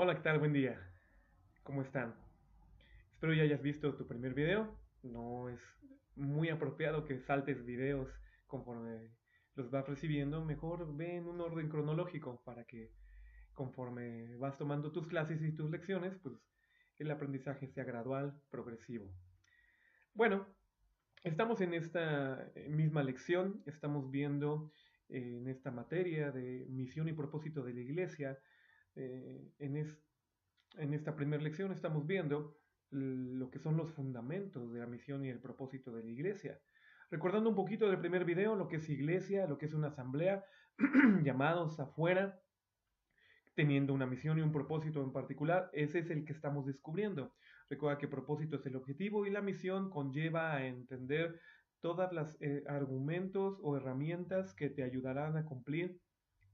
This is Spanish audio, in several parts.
Hola, ¿qué tal? Buen día. ¿Cómo están? Espero ya hayas visto tu primer video. No es muy apropiado que saltes videos conforme los vas recibiendo. Mejor ve en un orden cronológico para que conforme vas tomando tus clases y tus lecciones, pues el aprendizaje sea gradual, progresivo. Bueno, estamos en esta misma lección. Estamos viendo en esta materia de misión y propósito de la iglesia. En En esta primera lección estamos viendo lo que son los fundamentos de la misión y el propósito de la iglesia. Recordando un poquito del primer video, lo que es iglesia, lo que es una asamblea, llamados afuera, teniendo una misión y un propósito en particular, ese es el que estamos descubriendo. Recuerda que propósito es el objetivo y la misión conlleva a entender todas las argumentos o herramientas que te ayudarán a cumplir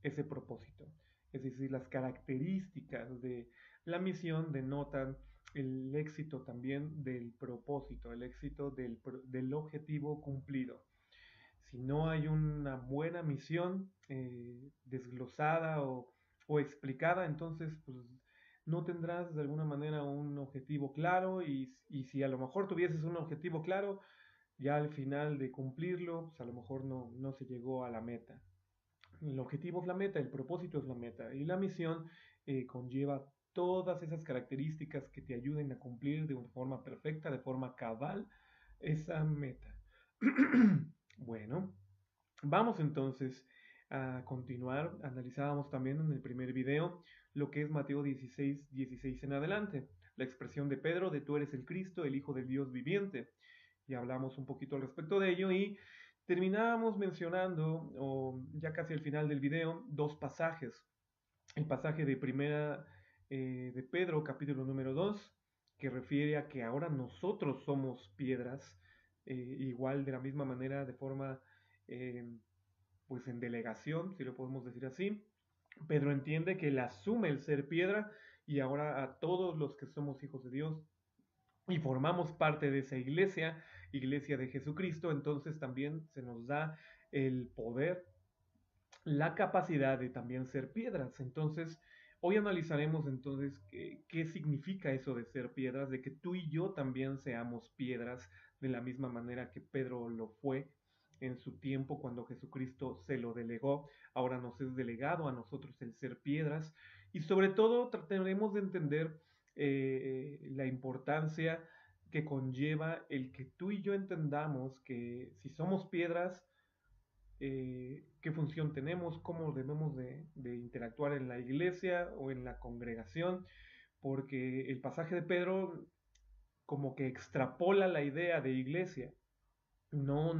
ese propósito. Es decir, las características de la misión denotan el éxito también del propósito, el éxito del objetivo cumplido. Si no hay una buena misión desglosada o explicada, entonces pues no tendrás de alguna manera un objetivo claro y si a lo mejor tuvieses un objetivo claro, ya al final de cumplirlo, pues a lo mejor no se llegó a la meta. El objetivo es la meta, el propósito es la meta y la misión conlleva todas esas características que te ayuden a cumplir de una forma perfecta, de forma cabal, esa meta. Bueno, vamos entonces a continuar. Analizábamos también en el primer video lo que es Mateo 16, 16 en adelante, la expresión de Pedro de tú eres el Cristo, el Hijo del Dios viviente. Y hablamos un poquito al respecto de ello y terminábamos mencionando, o ya casi al final del video, dos pasajes. El pasaje de primera de Pedro, capítulo número 2 que refiere a que ahora nosotros somos piedras, igual de la misma manera, de forma eh, pues en delegación, si lo podemos decir así. Pedro entiende que él asume el ser piedra y ahora a todos los que somos hijos de Dios y formamos parte de esa iglesia, iglesia de Jesucristo, entonces también se nos da el poder, la capacidad de también ser piedras. Entonces, hoy analizaremos entonces qué significa eso de ser piedras, de que tú y yo también seamos piedras de la misma manera que Pedro lo fue en su tiempo cuando Jesucristo se lo delegó. Ahora nos es delegado a nosotros el ser piedras y sobre todo trataremos de entender la importancia que conlleva el que tú y yo entendamos que si somos piedras, qué función tenemos, cómo debemos de interactuar en la iglesia o en la congregación, porque el pasaje de Pedro como que extrapola la idea de iglesia, no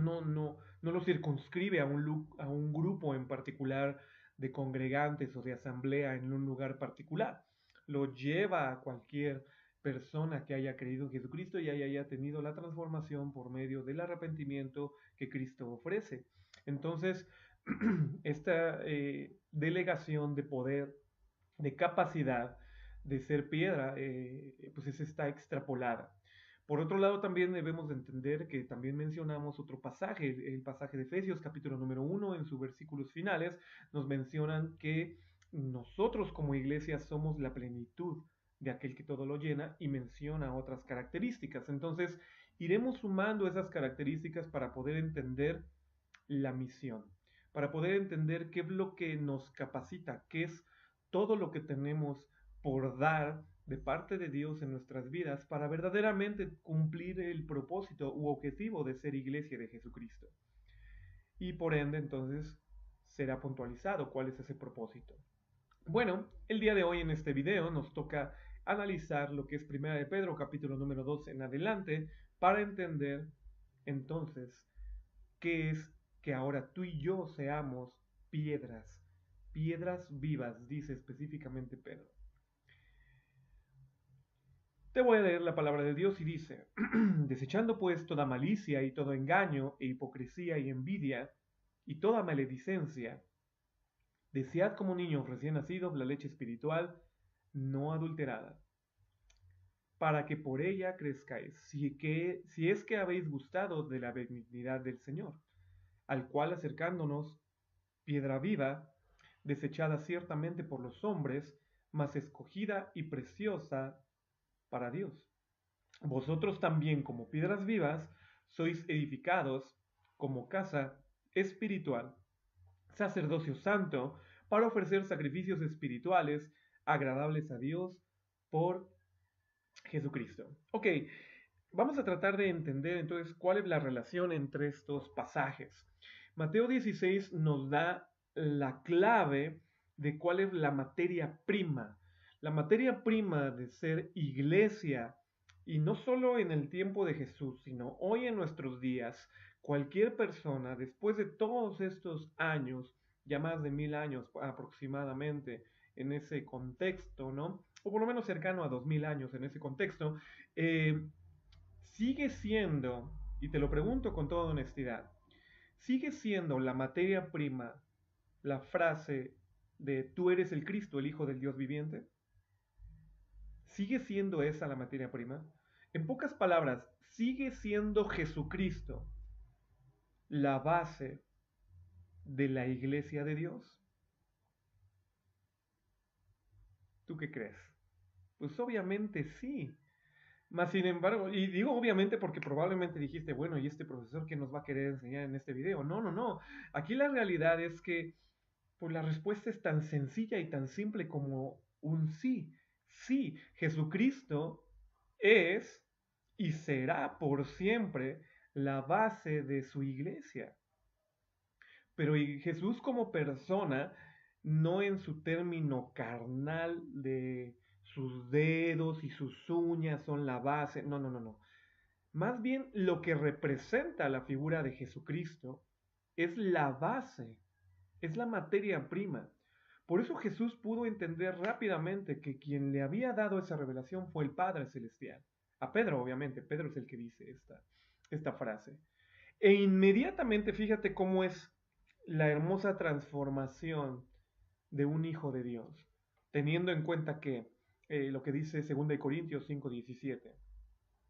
lo circunscribe a un grupo en particular de congregantes o de asamblea en un lugar particular. Lo lleva a cualquier persona que haya creído en Jesucristo y haya tenido la transformación por medio del arrepentimiento que Cristo ofrece. Entonces, esta delegación de poder, de capacidad de ser piedra, pues está extrapolada. Por otro lado, también debemos de entender que también mencionamos otro pasaje, el pasaje de Efesios capítulo número 1, en sus versículos finales, nos mencionan que nosotros como iglesia somos la plenitud de aquel que todo lo llena y menciona otras características. Entonces, iremos sumando esas características para poder entender la misión, para poder entender qué es lo que nos capacita, qué es todo lo que tenemos por dar de parte de Dios en nuestras vidas para verdaderamente cumplir el propósito u objetivo de ser iglesia de Jesucristo. Y por ende, entonces, será puntualizado cuál es ese propósito. Bueno, el día de hoy en este video nos toca analizar lo que es Primera de Pedro, capítulo número 2 en adelante, para entender entonces qué es que ahora tú y yo seamos piedras, piedras vivas, dice específicamente Pedro. Te voy a leer la palabra de Dios y dice, desechando pues toda malicia y todo engaño e hipocresía y envidia y toda maledicencia, desead como niños recién nacidos la leche espiritual no adulterada, para que por ella crezcáis, si es que habéis gustado de la benignidad del Señor, al cual acercándonos, piedra viva, desechada ciertamente por los hombres, mas escogida y preciosa para Dios. Vosotros también, como piedras vivas, sois edificados como casa espiritual, sacerdocio santo, para ofrecer sacrificios espirituales agradables a Dios por Jesucristo. Ok, vamos a tratar de entender entonces cuál es la relación entre estos pasajes. Mateo 16 nos da la clave de cuál es la materia prima. La materia prima de ser iglesia, y no solo en el tiempo de Jesús, sino hoy en nuestros días, cualquier persona, después de todos estos años, ya más de 1000 años aproximadamente, en ese contexto, ¿no? O por lo menos cercano a 2000 años en ese contexto, eh, sigue siendo, y te lo pregunto con toda honestidad, sigue siendo la materia prima la frase de tú eres el Cristo, el Hijo del Dios viviente. ¿Sigue siendo esa la materia prima? En pocas palabras, ¿sigue siendo Jesucristo la base de la iglesia de Dios? ¿Tú qué crees? Pues obviamente sí. Más sin embargo, y digo obviamente porque probablemente dijiste, bueno, ¿y este profesor qué nos va a querer enseñar en este video? No, no, no. Aquí la realidad es que pues la respuesta es tan sencilla y tan simple como un sí. Sí, Jesucristo es y será por siempre la base de su iglesia. Pero Jesús como persona, no en su término carnal de sus dedos y sus uñas son la base, no, no, no, no. Más bien lo que representa la figura de Jesucristo es la base, es la materia prima. Por eso Jesús pudo entender rápidamente que quien le había dado esa revelación fue el Padre Celestial. A Pedro, obviamente, Pedro es el que dice esta frase. E inmediatamente fíjate cómo es la hermosa transformación de un hijo de Dios, teniendo en cuenta que lo que dice 2 Corintios 5:17,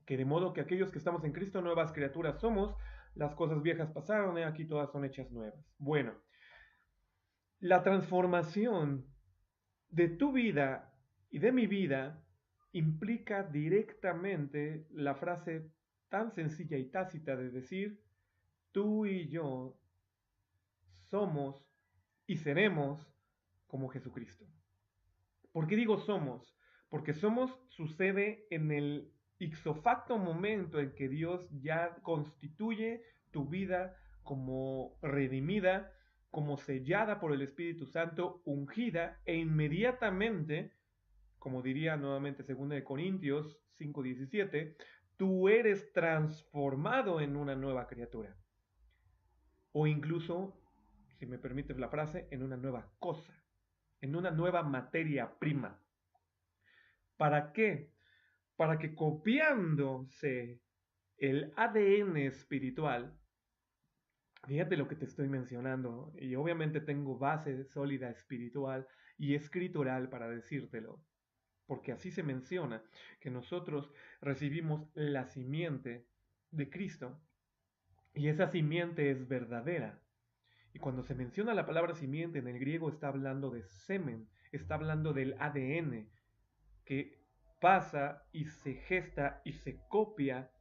que de modo que aquellos que estamos en Cristo nuevas criaturas somos, las cosas viejas pasaron, aquí todas son hechas nuevas. Bueno, la transformación de tu vida y de mi vida implica directamente la frase tan sencilla y tácita de decir, tú y yo somos y seremos como Jesucristo. ¿Por qué digo somos? Porque somos sucede en el ipso facto momento en que Dios ya constituye tu vida como redimida, como sellada por el Espíritu Santo, ungida e inmediatamente, como diría nuevamente 2 Corintios 5:17, tú eres transformado en una nueva criatura. O incluso, si me permites la frase, en una nueva cosa, en una nueva materia prima. ¿Para qué? Para que copiándose el ADN espiritual, fíjate lo que te estoy mencionando, y obviamente tengo base sólida espiritual y escritural para decírtelo, porque así se menciona que nosotros recibimos la simiente de Cristo, y esa simiente es verdadera. Y cuando se menciona la palabra simiente en el griego está hablando de semen, está hablando del ADN que pasa y se gesta y se copia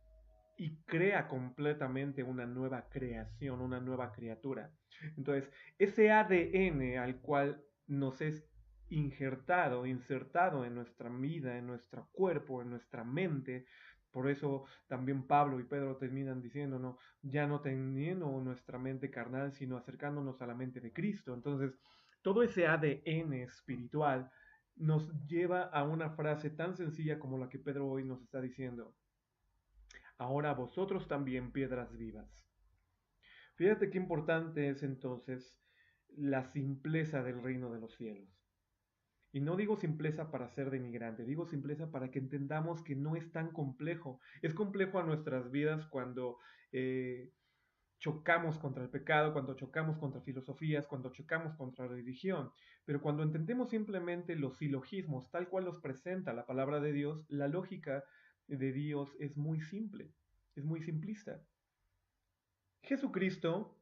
y crea completamente una nueva creación, una nueva criatura. Entonces, ese ADN al cual nos es insertado en nuestra vida, en nuestro cuerpo, en nuestra mente. Por eso también Pablo y Pedro terminan diciéndonos, ya no teniendo nuestra mente carnal, sino acercándonos a la mente de Cristo. Entonces, todo ese ADN espiritual nos lleva a una frase tan sencilla como la que Pedro hoy nos está diciendo. Ahora vosotros también piedras vivas. Fíjate qué importante es entonces la simpleza del reino de los cielos. Y no digo simpleza para ser denigrante, digo simpleza para que entendamos que no es tan complejo. Es complejo a nuestras vidas cuando chocamos contra el pecado, cuando chocamos contra filosofías, cuando chocamos contra la religión. Pero cuando entendemos simplemente los silogismos tal cual los presenta la palabra de Dios, la lógica de Dios es muy simple, es muy simplista. Jesucristo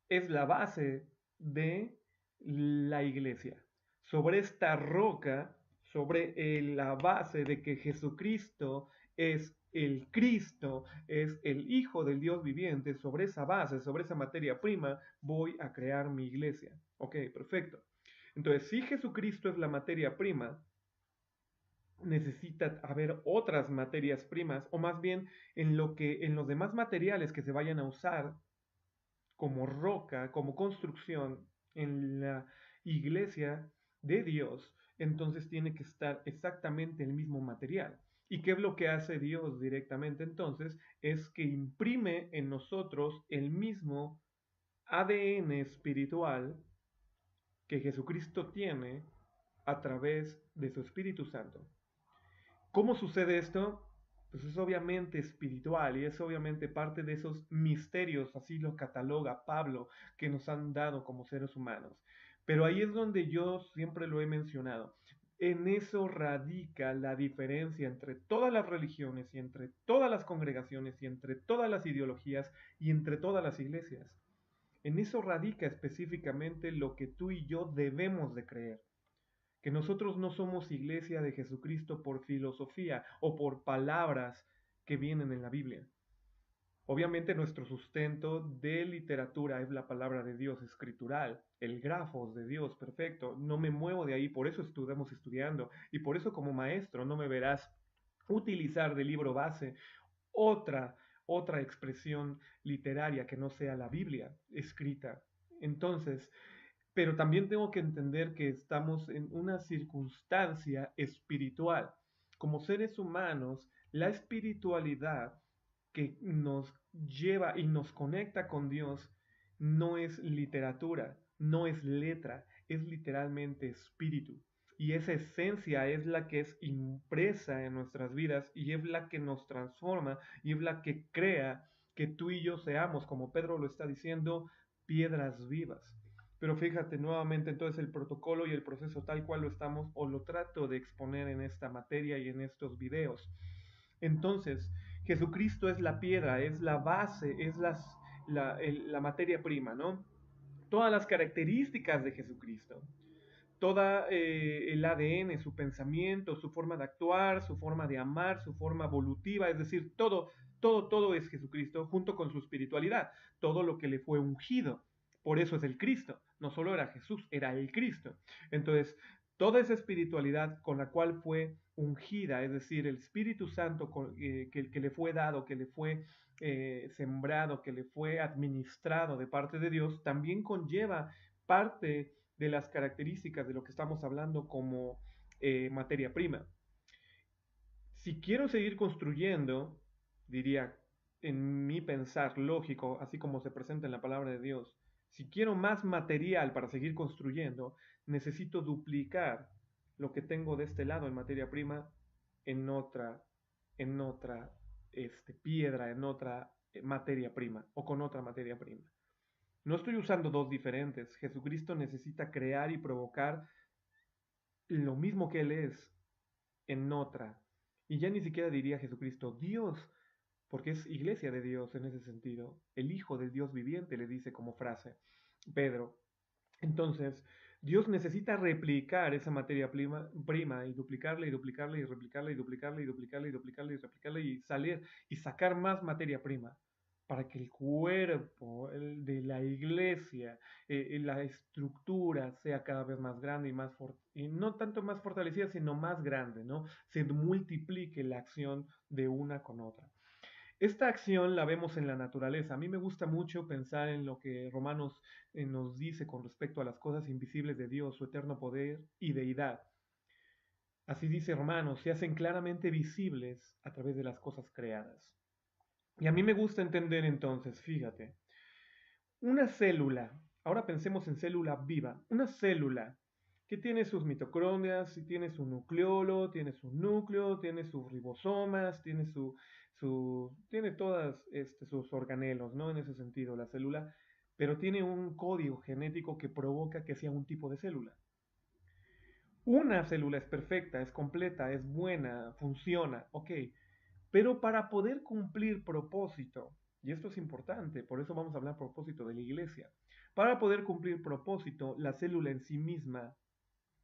es la base de la iglesia. Sobre esta roca, sobre la base de que Jesucristo es el Cristo, es el Hijo del Dios viviente, sobre esa base, sobre esa materia prima, voy a crear mi iglesia. Ok, perfecto. Entonces, si Jesucristo es la materia prima, necesita haber otras materias primas, o más bien en los demás materiales que se vayan a usar como roca, como construcción en la iglesia de Dios, entonces tiene que estar exactamente el mismo material. ¿Y qué es lo que hace Dios directamente entonces? Es que imprime en nosotros el mismo ADN espiritual que Jesucristo tiene a través de su Espíritu Santo. ¿Cómo sucede esto? Pues es obviamente espiritual y es obviamente parte de esos misterios, así lo cataloga Pablo, que nos han dado como seres humanos. Pero ahí es donde yo siempre lo he mencionado. En eso radica la diferencia entre todas las religiones y entre todas las congregaciones y entre todas las ideologías y entre todas las iglesias. En eso radica específicamente lo que tú y yo debemos de creer, que nosotros no somos iglesia de Jesucristo por filosofía o por palabras que vienen en la Biblia. Obviamente nuestro sustento de literatura es la palabra de Dios escritural, el grafos de Dios, perfecto. No me muevo de ahí, por eso estamos estudiando y por eso como maestro no me verás utilizar de libro base otra otra expresión literaria que no sea la Biblia escrita. Entonces, pero también tengo que entender que estamos en una circunstancia espiritual. Como seres humanos, la espiritualidad que nos lleva y nos conecta con Dios no es literatura, no es letra, es literalmente espíritu. Y esa esencia es la que es impresa en nuestras vidas y es la que nos transforma y es la que crea que tú y yo seamos, como Pedro lo está diciendo, piedras vivas. Pero fíjate nuevamente entonces el protocolo y el proceso tal cual lo estamos o lo trato de exponer en esta materia y en estos videos. Entonces, Jesucristo es la piedra, es la base, es la materia prima, ¿no? Todas las características de Jesucristo, toda el ADN, su pensamiento, su forma de actuar, su forma de amar, su forma evolutiva, es decir, todo es Jesucristo junto con su espiritualidad, todo lo que le fue ungido. Por eso es el Cristo, no solo era Jesús, era el Cristo. Entonces, toda esa espiritualidad con la cual fue ungida, es decir, el Espíritu Santo que le fue dado, que le fue sembrado, que le fue administrado de parte de Dios, también conlleva parte de las características de lo que estamos hablando como materia prima. Si quiero seguir construyendo, diría en mi pensar lógico, así como se presenta en la palabra de Dios, si quiero más material para seguir construyendo, necesito duplicar lo que tengo de este lado en materia prima en otra piedra, en otra materia prima o con otra materia prima. No estoy usando dos diferentes. Jesucristo necesita crear y provocar lo mismo que Él es en otra. Y ya ni siquiera diría Jesucristo Dios, porque es iglesia de Dios en ese sentido. El Hijo del Dios viviente le dice como frase Pedro. Entonces, Dios necesita replicar esa materia prima y duplicarla y duplicarla y replicarla y duplicarla y duplicarla y duplicarla y replicarla y salir y sacar más materia prima para que el cuerpo de la iglesia, la estructura sea cada vez más grande y más y no tanto más fortalecida, sino más grande, ¿no? Se multiplique la acción de una con otra. Esta acción la vemos en la naturaleza. A mí me gusta mucho pensar en lo que Romanos nos dice con respecto a las cosas invisibles de Dios, su eterno poder y deidad. Así dice Romanos, se hacen claramente visibles a través de las cosas creadas. Y a mí me gusta entender entonces, fíjate, una célula, ahora pensemos en célula viva, una célula que tiene sus mitocondrias, tiene su nucleolo, tiene su núcleo, tiene sus ribosomas, tiene todas sus organelos, ¿no? En ese sentido, la célula, pero tiene un código genético que provoca que sea un tipo de célula. Una célula es perfecta, es completa, es buena, funciona, ok, pero para poder cumplir propósito, y esto es importante, por eso vamos a hablar propósito de la iglesia, para poder cumplir propósito, la célula en sí misma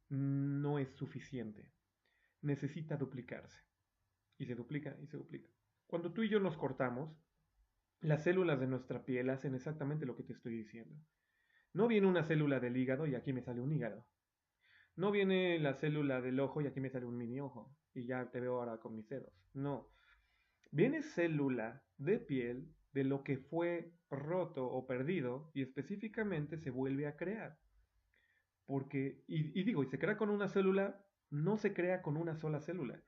no es suficiente. necesita duplicarse. Y se duplica y se duplica. Cuando tú y yo nos cortamos, las células de nuestra piel hacen exactamente lo que te estoy diciendo. No viene una célula del hígado y aquí me sale un hígado. No viene la célula del ojo y aquí me sale un mini ojo. Y ya te veo ahora con mis dedos. No. Viene célula de piel de lo que fue roto o perdido y específicamente se vuelve a crear. Porque, y se crea con una célula, no se crea con una sola célula.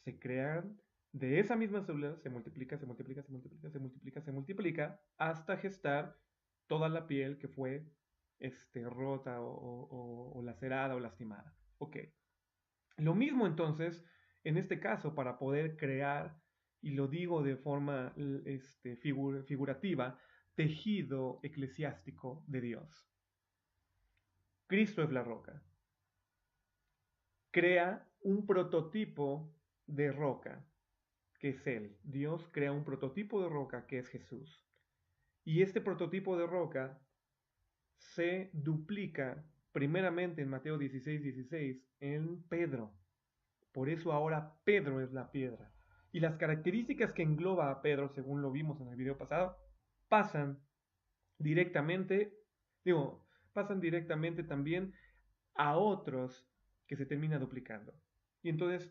Se crean de esa misma célula, se multiplica, se multiplica, se multiplica, se multiplica, se multiplica, hasta gestar toda la piel que fue rota o lacerada o lastimada. Ok. Lo mismo entonces, en este caso, para poder crear, y lo digo de forma figurativa, tejido eclesiástico de Dios. Cristo es la roca. Crea un prototipo de roca, que es Él. Dios crea un prototipo de roca, que es Jesús. Y este prototipo de roca se duplica primeramente en Mateo 16:16 en Pedro. Por eso ahora Pedro es la piedra. Y las características que engloba a Pedro, según lo vimos en el video pasado, pasan directamente, pasan directamente también a otros que se termina duplicando. Y entonces,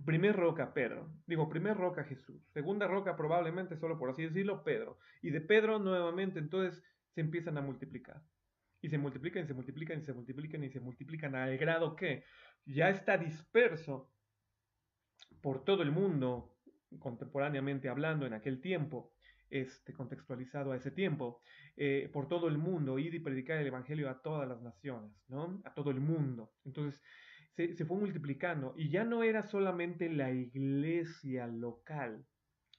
primer roca Pedro, primer roca Jesús, segunda roca probablemente, solo por así decirlo, Pedro. Y de Pedro nuevamente entonces se empiezan a multiplicar. Y se multiplican y se multiplican y se multiplican y se multiplican al grado que ya está disperso por todo el mundo, contemporáneamente hablando en aquel tiempo, contextualizado a ese tiempo, por todo el mundo, ir y predicar el Evangelio a todas las naciones, ¿no? A todo el mundo. Entonces, se fue multiplicando y ya no era solamente la iglesia local,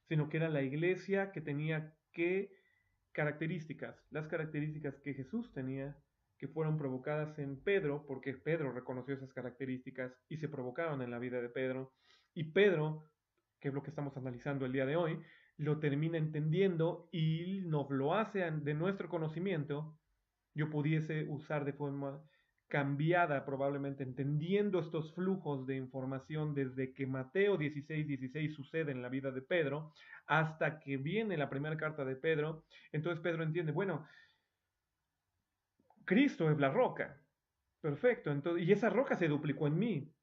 sino que era la iglesia que tenía qué características, las características que Jesús tenía, que fueron provocadas en Pedro, porque Pedro reconoció esas características y se provocaron en la vida de Pedro, y Pedro, que es lo que estamos analizando el día de hoy, lo termina entendiendo y nos lo hace de nuestro conocimiento, yo pudiese usar de forma cambiada probablemente, entendiendo estos flujos de información desde que Mateo 16:16 sucede en la vida de Pedro hasta que viene la primera carta de Pedro. Entonces Pedro entiende, bueno, Cristo es la roca, perfecto, entonces, y esa roca se duplicó en mí,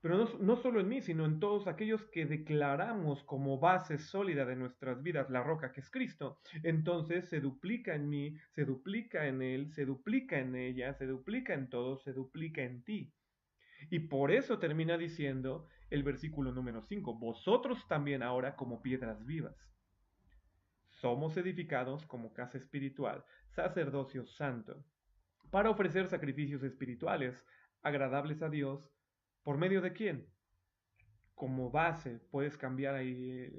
pero no solo en mí, sino en todos aquellos que declaramos como base sólida de nuestras vidas la roca que es Cristo. Entonces se duplica en mí, se duplica en él, se duplica en ella, se duplica en todos, se duplica en ti. Y por eso termina diciendo el versículo número 5, vosotros también ahora como piedras vivas. Somos edificados como casa espiritual, sacerdocio santo, para ofrecer sacrificios espirituales agradables a Dios. ¿Por medio de quién? Como base, puedes cambiar ahí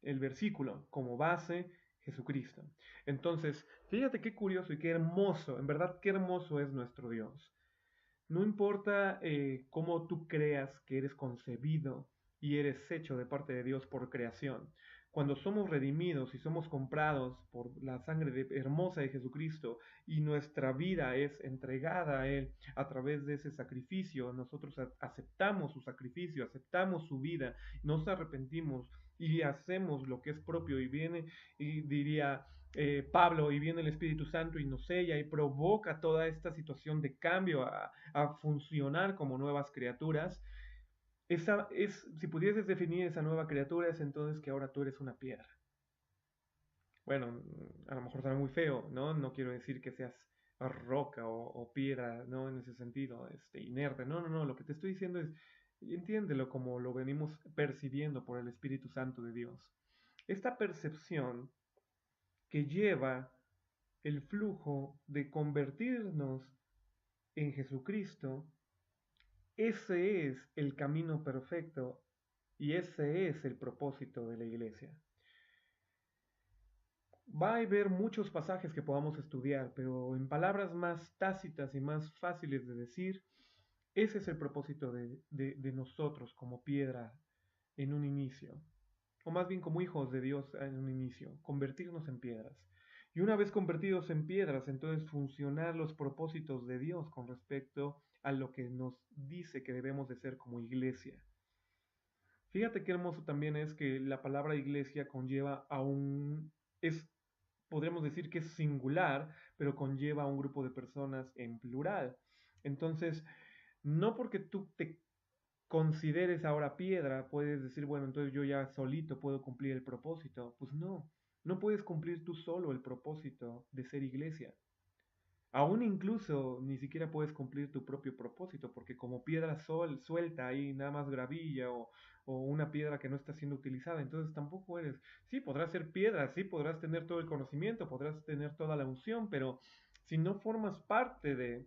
el versículo, como base Jesucristo. Entonces, fíjate qué curioso y qué hermoso, en verdad qué hermoso es nuestro Dios. No importa cómo tú creas que eres concebido y eres hecho de parte de Dios por creación. Cuando somos redimidos y somos comprados por la sangre hermosa de Jesucristo y nuestra vida es entregada a Él a través de ese sacrificio, nosotros aceptamos su sacrificio, aceptamos su vida, nos arrepentimos y hacemos lo que es propio y viene y diría Pablo y viene el Espíritu Santo y nos sella y provoca toda esta situación de cambio a funcionar como nuevas criaturas. Si pudieses definir esa nueva criatura, es entonces que ahora tú eres una piedra. Bueno, a lo mejor suena muy feo, ¿no? No quiero decir que seas roca o piedra, ¿no? En ese sentido, inerte. No, no, no. Lo que te estoy diciendo es, entiéndelo como lo venimos percibiendo por el Espíritu Santo de Dios. Esta percepción que lleva el flujo de convertirnos en Jesucristo, ese es el camino perfecto y ese es el propósito de la iglesia. Va a haber muchos pasajes que podamos estudiar, pero en palabras más tácitas y más fáciles de decir, ese es el propósito de nosotros como piedra en un inicio, o más bien como hijos de Dios en un inicio, convertirnos en piedras. Y una vez convertidos en piedras, entonces funcionar los propósitos de Dios con respecto a lo que nos dice que debemos de ser como iglesia. Fíjate qué hermoso también es que la palabra iglesia conlleva a es, podríamos decir que es singular, pero conlleva a un grupo de personas en plural. Entonces, no porque tú te consideres ahora piedra, puedes decir, bueno, entonces yo ya solito puedo cumplir el propósito. Pues no, no puedes cumplir tú solo el propósito de ser iglesia. Aún incluso ni siquiera puedes cumplir tu propio propósito, porque como piedra suelta ahí, nada más gravilla o una piedra que no está siendo utilizada, entonces tampoco eres, sí, podrás ser piedra, sí, podrás tener todo el conocimiento, podrás tener toda la unción, pero si no formas parte de,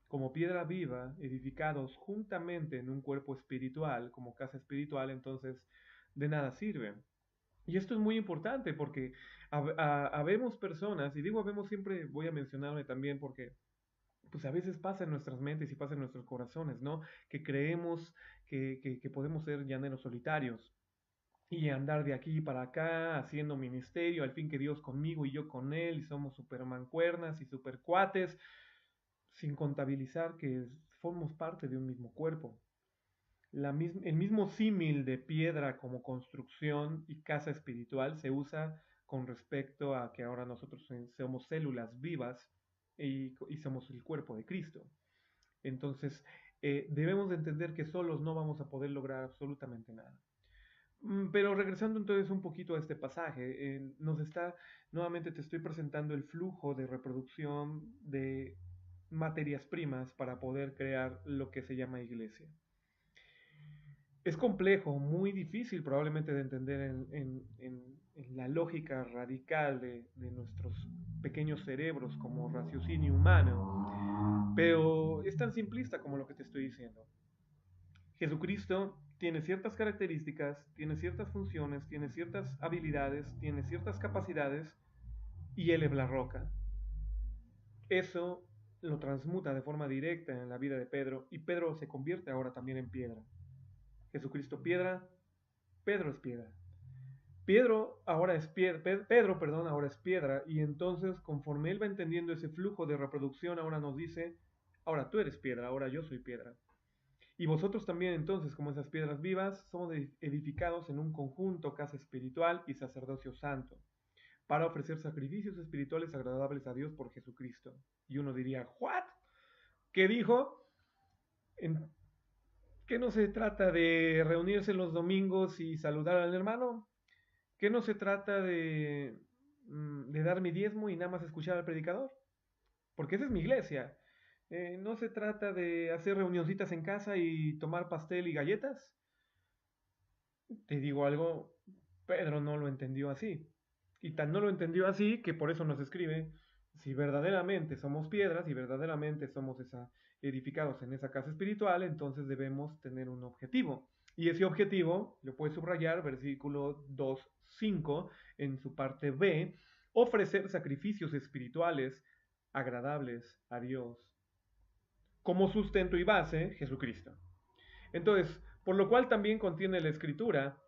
como piedra viva, edificados juntamente en un cuerpo espiritual, como casa espiritual, entonces de nada sirve. Y esto es muy importante porque habemos personas, y digo habemos siempre, voy a mencionarme también porque pues a veces pasa en nuestras mentes y pasa en nuestros corazones, ¿no? Que creemos que podemos ser llaneros solitarios y andar de aquí para acá haciendo ministerio, al fin que Dios conmigo y yo con Él, y somos super mancuernas y super cuates, sin contabilizar que formamos parte de un mismo cuerpo. El mismo símil de piedra como construcción y casa espiritual se usa con respecto a que ahora nosotros somos células vivas y somos el cuerpo de Cristo. Entonces, debemos de entender que solos no vamos a poder lograr absolutamente nada. Pero regresando entonces un poquito a este pasaje, nuevamente te estoy presentando el flujo de reproducción de materias primas para poder crear lo que se llama iglesia. Es complejo, muy difícil probablemente de entender en la lógica radical de nuestros pequeños cerebros como raciocinio humano, pero es tan simplista como lo que te estoy diciendo. Jesucristo tiene ciertas características, tiene ciertas funciones, tiene ciertas habilidades, tiene ciertas capacidades y Él es la roca. Eso lo transmuta de forma directa en la vida de Pedro y Pedro se convierte ahora también en piedra. Jesucristo piedra, Pedro es piedra. Pedro, perdón, ahora es piedra y entonces conforme él va entendiendo ese flujo de reproducción ahora nos dice, ahora tú eres piedra, ahora yo soy piedra. Y vosotros también entonces, como esas piedras vivas, somos edificados en un conjunto, casa espiritual y sacerdocio santo, para ofrecer sacrificios espirituales agradables a Dios por Jesucristo. Y uno diría, ¿what? ¿Qué dijo? ¿En ¿Qué no se trata de reunirse los domingos y saludar al hermano? ¿Qué no se trata de dar mi diezmo y nada más escuchar al predicador? Porque esa es mi iglesia. No se trata de hacer reunioncitas en casa y tomar pastel y galletas. Te digo algo, Pedro no lo entendió así. Y tan no lo entendió así que por eso nos escribe, si verdaderamente somos piedras y verdaderamente somos edificados en esa casa espiritual, entonces debemos tener un objetivo. Y ese objetivo, lo puedes subrayar, versículo 2:5, en su parte B, ofrecer sacrificios espirituales agradables a Dios. Como sustento y base, Jesucristo. Entonces, por lo cual también contiene la escritura,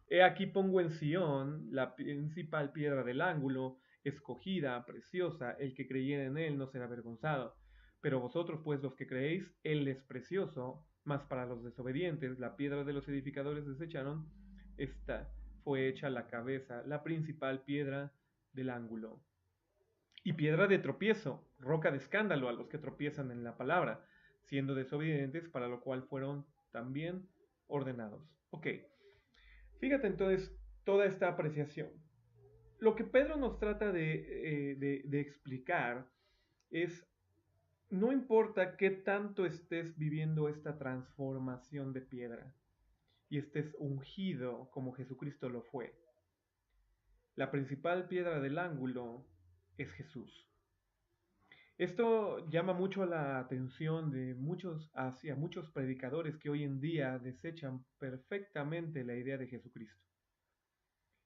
he aquí pongo en Sión la principal piedra del ángulo, escogida, preciosa, el que creyera en él no será avergonzado. Pero vosotros, pues los que creéis, él es precioso, mas para los desobedientes, la piedra de los edificadores desecharon, esta fue hecha la cabeza, la principal piedra del ángulo. Y piedra de tropiezo, roca de escándalo a los que tropiezan en la palabra, siendo desobedientes, para lo cual fueron también ordenados. Ok, fíjate entonces toda esta apreciación. Lo que Pedro nos trata de explicar es, no importa qué tanto estés viviendo esta transformación de piedra y estés ungido como Jesucristo lo fue, la principal piedra del ángulo es Jesús. Esto llama mucho la atención de hacia muchos predicadores que hoy en día desechan perfectamente la idea de Jesucristo.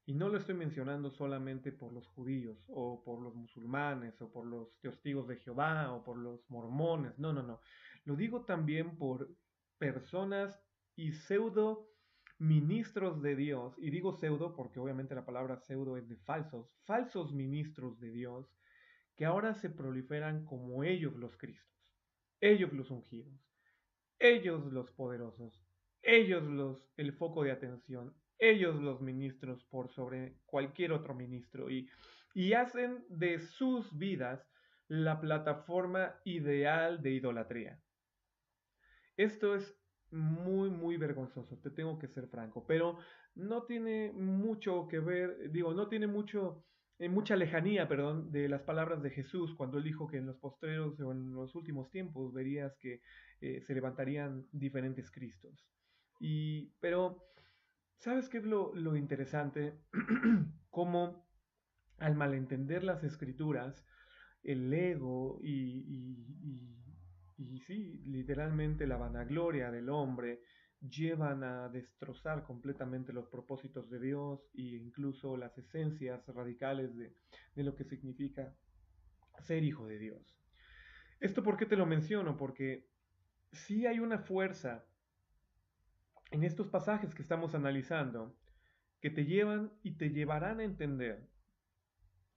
Y no lo estoy mencionando solamente por los judíos o por los musulmanes o por los testigos de Jehová o por los mormones. No, no, no. Lo digo también por personas y pseudo ministros de Dios. Y digo pseudo porque obviamente la palabra pseudo es de falsos ministros de Dios que ahora se proliferan como ellos los Cristos. ellos los ungidos, ellos los poderosos, ellos el foco de atención, ellos los ministros por sobre cualquier otro ministro y hacen de sus vidas la plataforma ideal de idolatría. Esto es muy, muy vergonzoso, te tengo que ser franco, pero no tiene mucho que ver, digo, no tiene mucha lejanía, perdón, de las palabras de Jesús cuando él dijo que en los postreros o en los últimos tiempos verías que se levantarían diferentes Cristos. Pero, ¿sabes qué es lo interesante? Cómo al malentender las escrituras, el ego y sí, literalmente la vanagloria del hombre llevan a destrozar completamente los propósitos de Dios e incluso las esencias radicales de lo que significa ser hijo de Dios. ¿Esto por qué te lo menciono? Porque sí hay una fuerza en estos pasajes que estamos analizando que te llevan y te llevarán a entender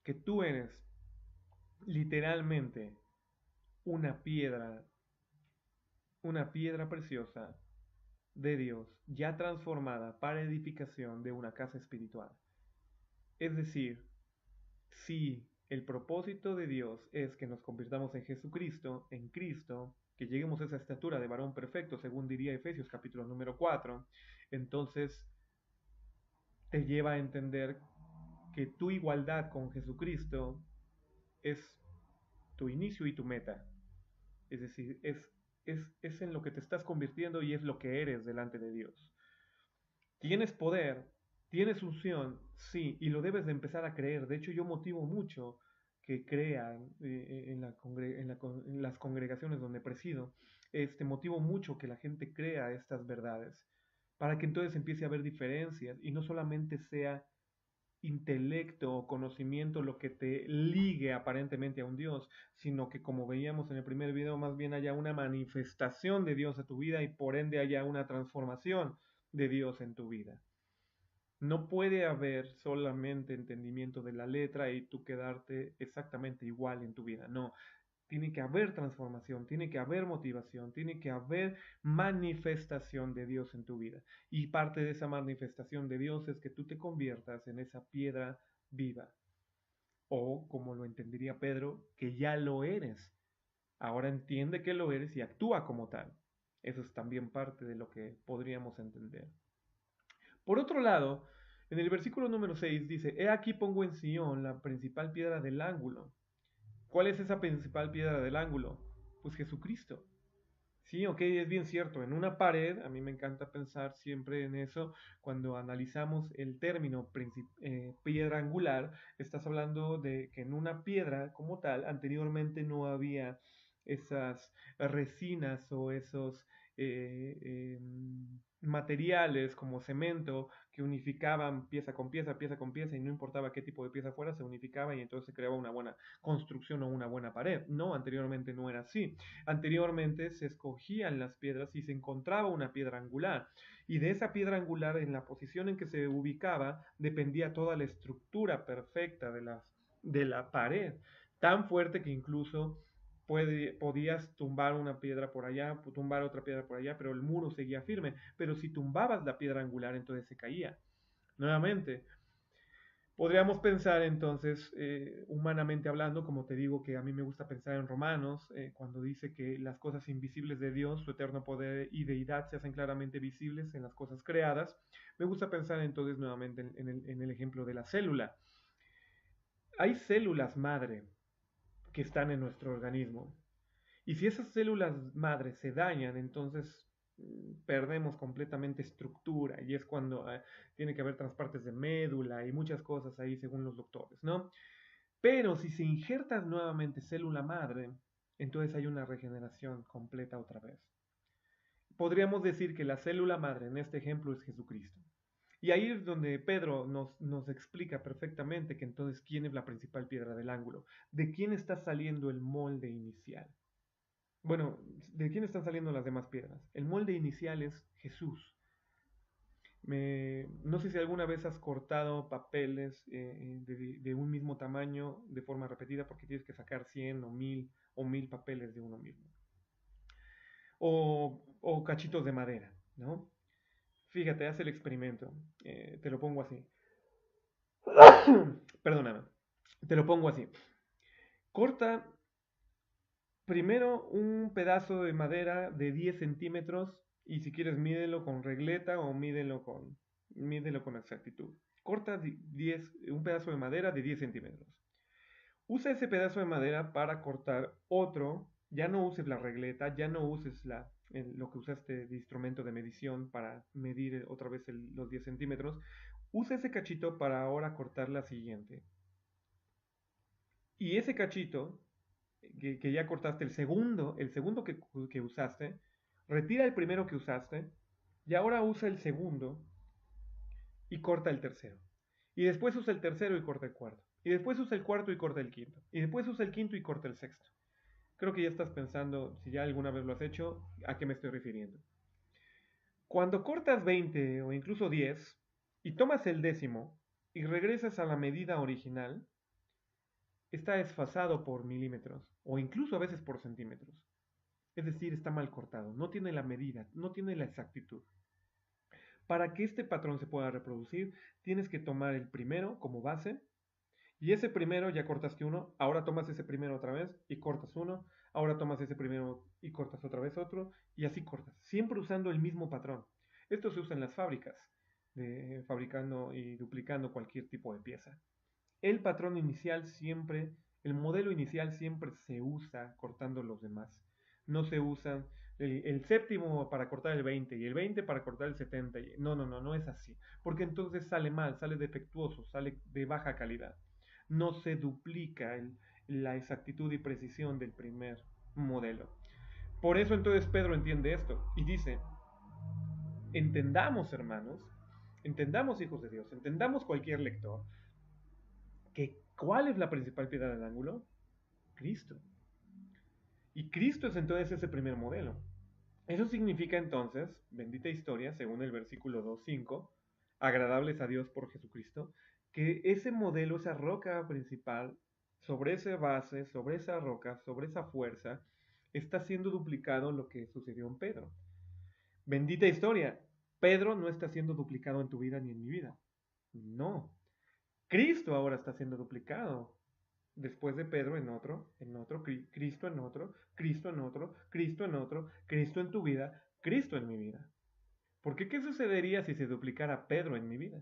que tú eres literalmente una una piedra preciosa de Dios ya transformada para edificación de una casa espiritual. Es decir, si el propósito de Dios es que nos convirtamos en Cristo, que lleguemos a esa estatura de varón perfecto, según diría Efesios capítulo número 4, entonces te lleva a entender que tu igualdad con Jesucristo es tu inicio y tu meta. Es decir, es en lo que te estás convirtiendo y es lo que eres delante de Dios. Tienes poder, tienes unción, sí, y lo debes de empezar a creer. De hecho, yo motivo mucho que crean en las congregaciones donde presido. Motivo mucho que la gente crea estas verdades para que entonces empiece a haber diferencias y no solamente sea intelecto o conocimiento lo que te ligue aparentemente a un Dios, sino que como veíamos en el primer video, más bien haya una manifestación de Dios a tu vida y por ende haya una transformación de Dios en tu vida. No puede haber solamente entendimiento de la letra y tú quedarte exactamente igual en tu vida. No, tiene que haber transformación, tiene que haber motivación, tiene que haber manifestación de Dios en tu vida. Y parte de esa manifestación de Dios es que tú te conviertas en esa piedra viva. O, como lo entendería Pedro, que ya lo eres. Ahora entiende que lo eres y actúa como tal. Eso es también parte de lo que podríamos entender. Por otro lado, en el versículo número 6 dice, He aquí pongo en Sion la principal piedra del ángulo. ¿Cuál es esa principal piedra del ángulo? Pues Jesucristo. Sí, ok, es bien cierto. En una pared, a mí me encanta pensar siempre en eso, cuando analizamos el término piedra angular, estás hablando de que en una piedra como tal, anteriormente no había esas resinas o esos eh, eh, materiales como cemento que unificaban pieza con pieza y no importaba qué tipo de pieza fuera, se unificaba y entonces se creaba una buena construcción o una buena pared. No, anteriormente no era así. Anteriormente se escogían las piedras y se encontraba una piedra angular. Y de esa piedra angular, en la posición en que se ubicaba, dependía toda la estructura perfecta de la pared. Tan fuerte que incluso podías tumbar una piedra por allá, tumbar otra piedra por allá, pero el muro seguía firme. Pero si tumbabas la piedra angular, entonces se caía. Nuevamente, podríamos pensar entonces, humanamente hablando, como te digo que a mí me gusta pensar en Romanos, cuando dice que las cosas invisibles de Dios, su eterno poder y deidad se hacen claramente visibles en las cosas creadas. Me gusta pensar entonces nuevamente en el ejemplo de la célula. Hay células madre que están en nuestro organismo. Y si esas células madre se dañan, entonces perdemos completamente estructura y es cuando tiene que haber transpartes de médula y muchas cosas ahí según los doctores, ¿no? Pero si se injerta nuevamente célula madre, entonces hay una regeneración completa otra vez. Podríamos decir que la célula madre en este ejemplo es Jesucristo. Y ahí es donde Pedro nos explica perfectamente que entonces quién es la principal piedra del ángulo, de quién está saliendo el molde inicial. Bueno, ¿de quién están saliendo las demás piedras? El molde inicial es Jesús. No sé si alguna vez has cortado papeles de un mismo tamaño de forma repetida porque tienes que sacar 100 o 1000 papeles de uno mismo. o cachitos de madera, ¿no? Fíjate, haz el experimento. Te lo pongo así. Perdóname. Te lo pongo así. Corta primero un pedazo de madera de 10 centímetros y si quieres mídelo con regleta o mídelo con exactitud. Corta un pedazo de madera de 10 centímetros. Usa ese pedazo de madera para cortar otro. Ya no uses la regleta, ya no uses lo que usaste de instrumento de medición para medir otra vez los 10 centímetros. Usa ese cachito para ahora cortar la siguiente. Y ese cachito que ya cortaste, el segundo que usaste, retira el primero que usaste y ahora usa el segundo y corta el tercero. Y después usa el tercero y corta el cuarto. Y después usa el cuarto y corta el quinto. Y después usa el quinto y corta el sexto. Creo que ya estás pensando, si ya alguna vez lo has hecho, a qué me estoy refiriendo. Cuando cortas 20 o incluso 10 y tomas el décimo y regresas a la medida original, está desfasado por milímetros o incluso a veces por centímetros. Es decir, está mal cortado, no tiene la medida, no tiene la exactitud. Para que este patrón se pueda reproducir, tienes que tomar el primero como base y ese primero ya cortaste uno, ahora tomas ese primero otra vez y cortas uno, ahora tomas ese primero y cortas otra vez otro y así cortas, siempre usando el mismo patrón. Esto se usa en las fábricas, fabricando y duplicando cualquier tipo de pieza. El patrón inicial siempre, el modelo inicial siempre se usa cortando los demás. No se usan el séptimo para cortar el 20 y el 20 para cortar el 70. No, no, no, no es así. Porque entonces sale mal, sale defectuoso, sale de baja calidad. No se duplica la exactitud y precisión del primer modelo. Por eso entonces Pedro entiende esto y dice, entendamos hermanos, entendamos hijos de Dios, entendamos cualquier lector, ¿cuál es la principal piedra del ángulo? Cristo. Y Cristo es entonces ese primer modelo. Eso significa entonces, bendita historia, según el versículo 2:5, agradables a Dios por Jesucristo, que ese modelo, esa roca principal, sobre esa base, sobre esa roca, sobre esa fuerza, está siendo duplicado lo que sucedió en Pedro. Bendita historia, Pedro no está siendo duplicado en tu vida ni en mi vida. No. Cristo ahora está siendo duplicado. Después de Pedro en otro, Cristo en otro, Cristo en otro, Cristo en otro, Cristo en tu vida, Cristo en mi vida. ¿Por qué? ¿Qué sucedería si se duplicara Pedro en mi vida?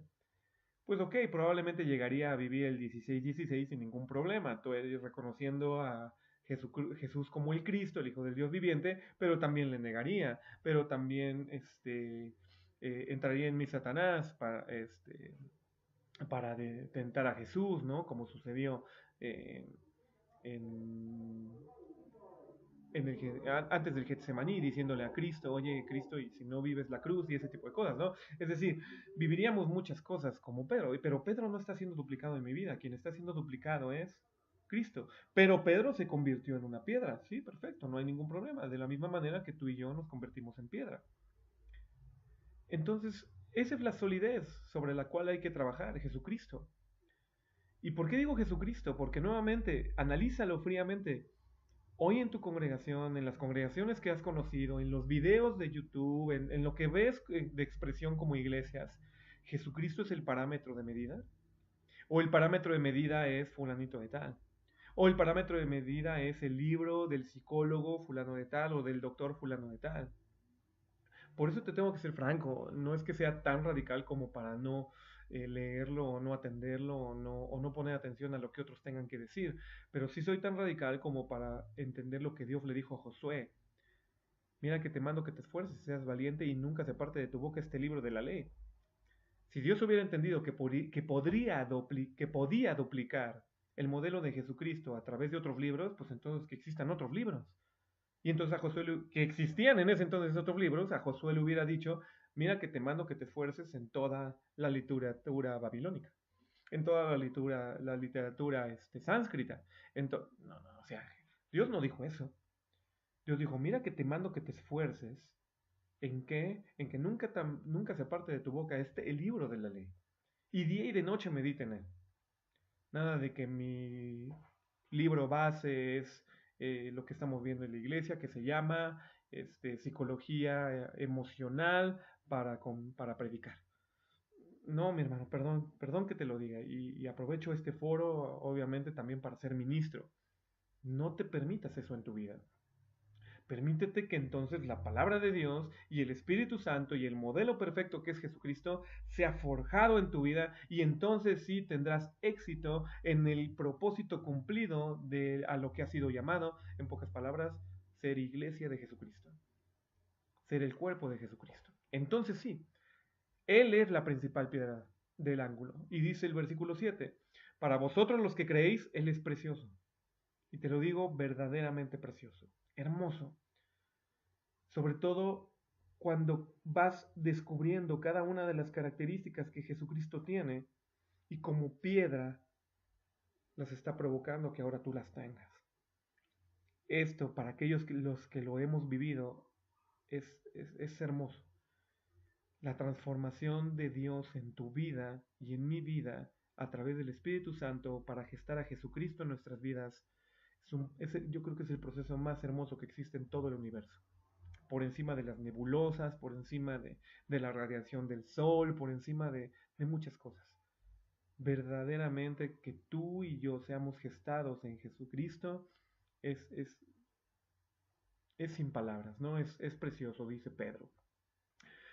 Pues ok, probablemente llegaría a vivir el 16-16 sin ningún problema, reconociendo a Jesús como el Cristo, el Hijo del Dios viviente, pero también le negaría, pero también entraría en mi Satanás para tentar a Jesús, ¿no? Como sucedió eh, en, antes del Getsemaní, diciéndole a Cristo, oye Cristo, y si no vives la cruz y ese tipo de cosas, ¿no? Es decir, viviríamos muchas cosas como Pedro, pero Pedro no está siendo duplicado en mi vida, quien está siendo duplicado es Cristo. Pero Pedro se convirtió en una piedra, sí, perfecto, no hay ningún problema, de la misma manera que tú y yo nos convertimos en piedra. Entonces, esa es la solidez sobre la cual hay que trabajar, Jesucristo. ¿Y por qué digo Jesucristo? Porque nuevamente, analízalo fríamente. Hoy en tu congregación, en las congregaciones que has conocido, en los videos de YouTube, en lo que ves de expresión como iglesias, ¿Jesucristo es el parámetro de medida? ¿O el parámetro de medida es fulanito de tal? ¿O el parámetro de medida es el libro del psicólogo fulano de tal o del doctor fulano de tal? Por eso te tengo que ser franco, no es que sea tan radical como para no leerlo o no atenderlo o no poner atención a lo que otros tengan que decir, pero sí soy tan radical como para entender lo que Dios le dijo a Josué. Mira que te mando que te esfuerces, seas valiente y nunca se aparte de tu boca este libro de la ley. Si Dios hubiera entendido que podía duplicar el modelo de Jesucristo a través de otros libros, pues entonces que existan otros libros. Y entonces a Josué, que existían en ese entonces otros libros, a Josué le hubiera dicho, mira que te mando que te esfuerces en toda la literatura babilónica, en toda la literatura sánscrita. No, no, o sea, Dios no dijo eso. Dios dijo, mira que te mando que te esfuerces. ¿En qué? En que nunca se aparte de tu boca el libro de la ley. Y día y de noche medita en él. Nada de que mi libro base es lo que estamos viendo en la iglesia, que se llama psicología emocional para predicar. No, mi hermano, perdón, perdón que te lo diga. Y aprovecho este foro, obviamente, también para ser ministro. No te permitas eso en tu vida. Permítete que entonces la palabra de Dios y el Espíritu Santo y el modelo perfecto que es Jesucristo sea forjado en tu vida y entonces sí tendrás éxito en el propósito cumplido de a lo que ha sido llamado, en pocas palabras, ser iglesia de Jesucristo, ser el cuerpo de Jesucristo. Entonces sí, Él es la principal piedra del ángulo. Y dice el versículo 7, para vosotros los que creéis, Él es precioso. Y te lo digo verdaderamente precioso, hermoso. Sobre todo cuando vas descubriendo cada una de las características que Jesucristo tiene y como piedra las está provocando que ahora tú las tengas. Esto, para aquellos los que lo hemos vivido, es hermoso. La transformación de Dios en tu vida y en mi vida a través del Espíritu Santo para gestar a Jesucristo en nuestras vidas, yo creo que es el proceso más hermoso que existe en todo el universo. Por encima de las nebulosas, por encima de la radiación del sol, por encima de muchas cosas. Verdaderamente que tú y yo seamos gestados en Jesucristo es, es, es sin palabras, ¿no? Es precioso, dice Pedro.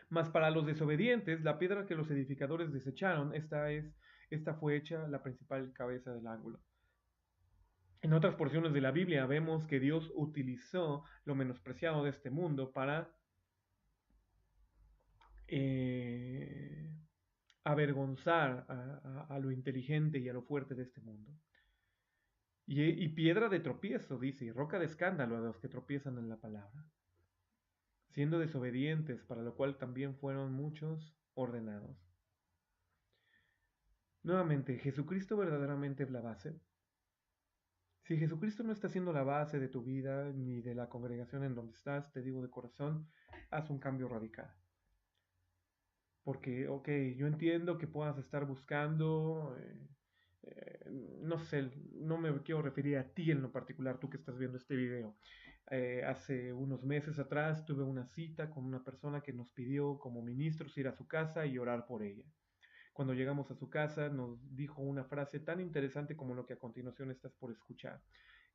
Mas para los desobedientes, la piedra que los edificadores desecharon, esta fue hecha la principal cabeza del ángulo. En otras porciones de la Biblia vemos que Dios utilizó lo menospreciado de este mundo para eh, avergonzar a lo inteligente y a lo fuerte de este mundo. Y piedra de tropiezo, dice, y roca de escándalo a los que tropiezan en la palabra, siendo desobedientes, para lo cual también fueron muchos ordenados. Nuevamente, ¿Jesucristo verdaderamente es la base? Si Jesucristo no está siendo la base de tu vida ni de la congregación en donde estás, te digo de corazón, haz un cambio radical. Porque, ok, yo entiendo que puedas estar buscando, no sé, no me quiero referir a ti en lo particular, tú que estás viendo este video. Hace unos meses atrás tuve una cita con una persona que nos pidió como ministros ir a su casa y orar por ella. Cuando llegamos a su casa nos dijo una frase tan interesante como lo que a continuación estás por escuchar.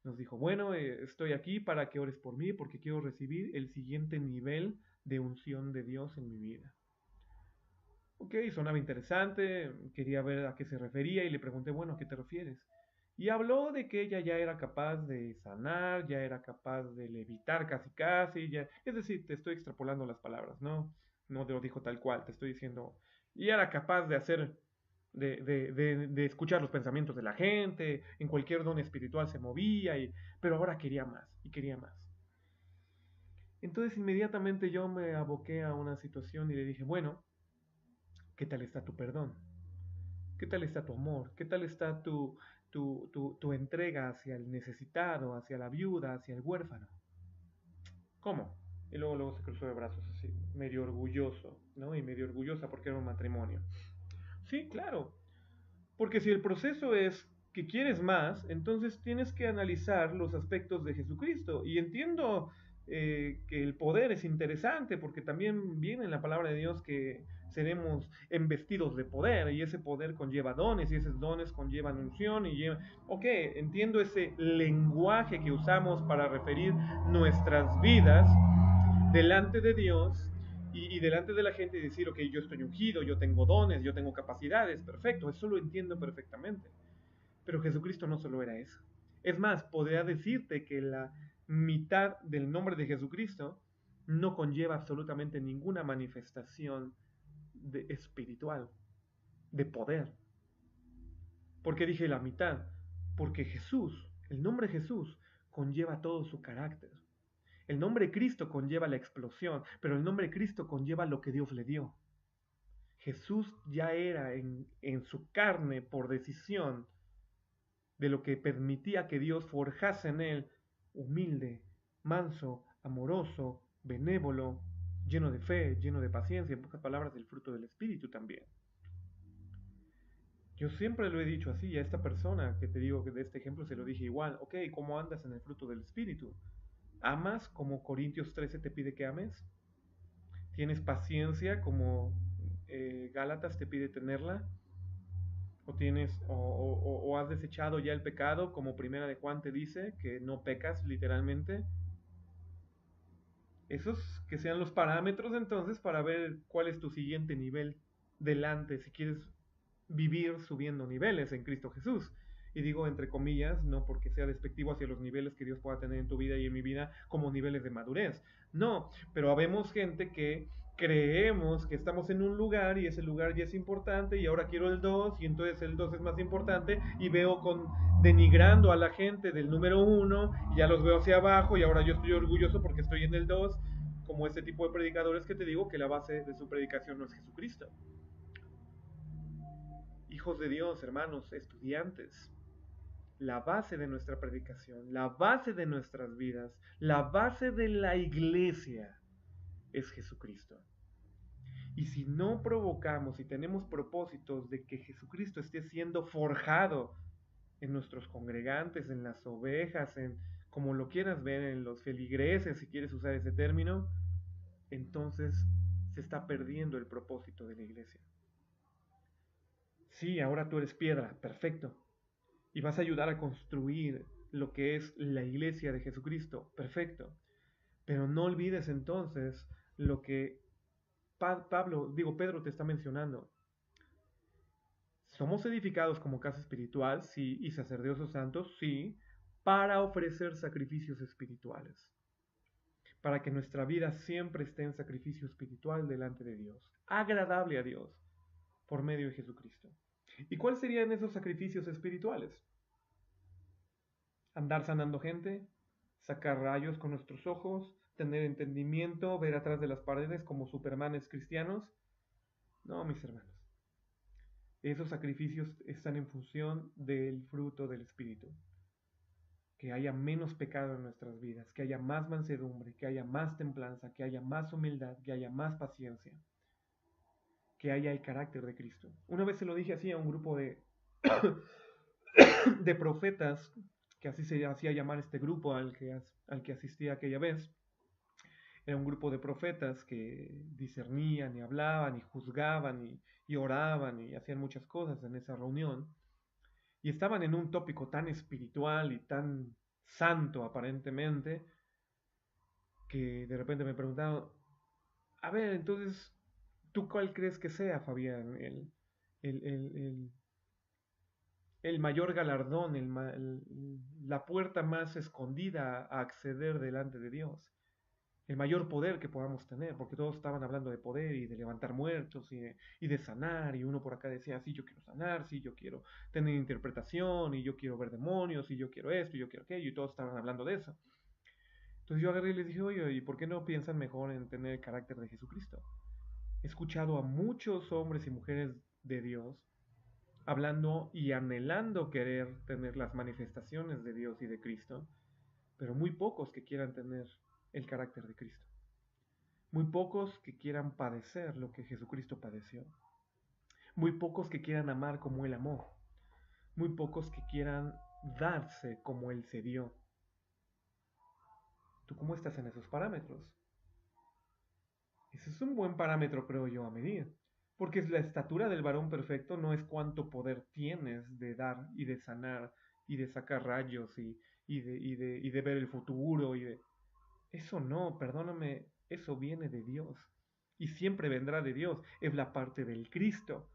Nos dijo, bueno, estoy aquí para que ores por mí porque quiero recibir el siguiente nivel de unción de Dios en mi vida. Ok, sonaba interesante, quería ver a qué se refería y le pregunté, bueno, ¿a qué te refieres? Y habló de que ella ya era capaz de sanar, ya era capaz de levitar casi casi, ya, es decir, te estoy extrapolando las palabras, ¿no? No te lo dijo tal cual, te estoy diciendo, y era capaz de hacer, de escuchar los pensamientos de la gente, en cualquier don espiritual se movía, pero ahora quería más, y quería más. Entonces inmediatamente yo me aboqué a una situación y le dije, bueno, ¿qué tal está tu perdón? ¿Qué tal está tu amor? ¿Qué tal está tu entrega hacia el necesitado, hacia la viuda, hacia el huérfano? ¿Cómo? Y luego se cruzó de brazos así, medio orgulloso, ¿no? Y medio orgullosa porque era un matrimonio. Sí, claro. Porque si el proceso es que quieres más, entonces tienes que analizar los aspectos de Jesucristo. Y entiendo que el poder es interesante, porque también viene en la palabra de Dios que seremos embestidos de poder, y ese poder conlleva dones, y esos dones conllevan unción, ok, entiendo ese lenguaje que usamos para referir nuestras vidas delante de Dios y delante de la gente y decir, ok, yo estoy ungido, yo tengo dones, yo tengo capacidades, perfecto, eso lo entiendo perfectamente. Pero Jesucristo no solo era eso. Es más, podría decirte que la mitad del nombre de Jesucristo no conlleva absolutamente ninguna manifestación espiritual, de poder. ¿Por qué dije la mitad? Porque Jesús, el nombre Jesús, conlleva todo su carácter. El nombre Cristo conlleva la explosión, pero el nombre Cristo conlleva lo que Dios le dio. Jesús ya era en su carne por decisión de lo que permitía que Dios forjase en él humilde, manso, amoroso, benévolo, lleno de fe, lleno de paciencia, en pocas palabras, del fruto del Espíritu también. Yo siempre lo he dicho así, a esta persona que te digo que de este ejemplo se lo dije igual, ok, ¿cómo andas en el fruto del Espíritu? ¿Amas como Corintios 13 te pide que ames? ¿Tienes paciencia como Gálatas te pide tenerla? ¿O has desechado ya el pecado como Primera de Juan te dice que no pecas literalmente? Esos que sean los parámetros entonces para ver cuál es tu siguiente nivel delante, si quieres vivir subiendo niveles en Cristo Jesús. Y digo entre comillas, no porque sea despectivo hacia los niveles que Dios pueda tener en tu vida y en mi vida como niveles de madurez. No, pero habemos gente que creemos que estamos en un lugar y ese lugar ya es importante y ahora quiero el 2 y entonces el 2 es más importante y veo con denigrando a la gente del número 1 y ya los veo hacia abajo y ahora yo estoy orgulloso porque estoy en el 2 como este tipo de predicadores que te digo que la base de su predicación no es Jesucristo. Hijos de Dios, hermanos, estudiantes, la base de nuestra predicación, la base de nuestras vidas, la base de la iglesia es Jesucristo. Y si no provocamos y tenemos propósitos de que Jesucristo esté siendo forjado en nuestros congregantes, en las ovejas, en como lo quieras ver, en los feligreses, si quieres usar ese término, entonces se está perdiendo el propósito de la iglesia. Sí, ahora tú eres piedra, perfecto. Y vas a ayudar a construir lo que es la iglesia de Jesucristo, perfecto. Pero no olvides entonces lo que Pedro te está mencionando. Somos edificados como casa espiritual, sí, y sacerdotes santos, sí, para ofrecer sacrificios espirituales. Para que nuestra vida siempre esté en sacrificio espiritual delante de Dios, agradable a Dios, por medio de Jesucristo. ¿Y cuáles serían esos sacrificios espirituales? Andar sanando gente, sacar rayos con nuestros ojos, tener entendimiento, ver atrás de las paredes como supermanes cristianos. No, mis hermanos. Esos sacrificios están en función del fruto del Espíritu. Que haya menos pecado en nuestras vidas, que haya más mansedumbre, que haya más templanza, que haya más humildad, que haya más paciencia, que haya el carácter de Cristo. Una vez se lo dije así a un grupo de profetas, que así se hacía llamar este grupo al que asistí aquella vez. Era un grupo de profetas que discernían y hablaban y juzgaban y oraban y hacían muchas cosas en esa reunión. Y estaban en un tópico tan espiritual y tan santo aparentemente, que de repente me preguntaron, a ver, entonces, ¿tú cuál crees que sea, Fabián, el, el, el, el mayor galardón, la puerta más escondida a acceder delante de Dios? El mayor poder que podamos tener, porque todos estaban hablando de poder y de levantar muertos y de sanar, y uno por acá decía, sí, yo quiero sanar, sí, yo quiero tener interpretación, y yo quiero ver demonios, y yo quiero esto, y yo quiero aquello, y todos estaban hablando de eso. Entonces yo agarré y les dije, oye, ¿y por qué no piensan mejor en tener el carácter de Jesucristo? He escuchado a muchos hombres y mujeres de Dios hablando y anhelando querer tener las manifestaciones de Dios y de Cristo, pero muy pocos que quieran tener el carácter de Cristo. Muy pocos que quieran padecer lo que Jesucristo padeció. Muy pocos que quieran amar como Él amó. Muy pocos que quieran darse como Él se dio. ¿Tú cómo estás en esos parámetros? Ese es un buen parámetro, creo yo, a medir. Porque la estatura del varón perfecto no es cuánto poder tienes de dar y de sanar y de sacar rayos y de ver el futuro y de... Eso no, perdóname, eso viene de Dios. Y siempre vendrá de Dios. Es la parte del Cristo.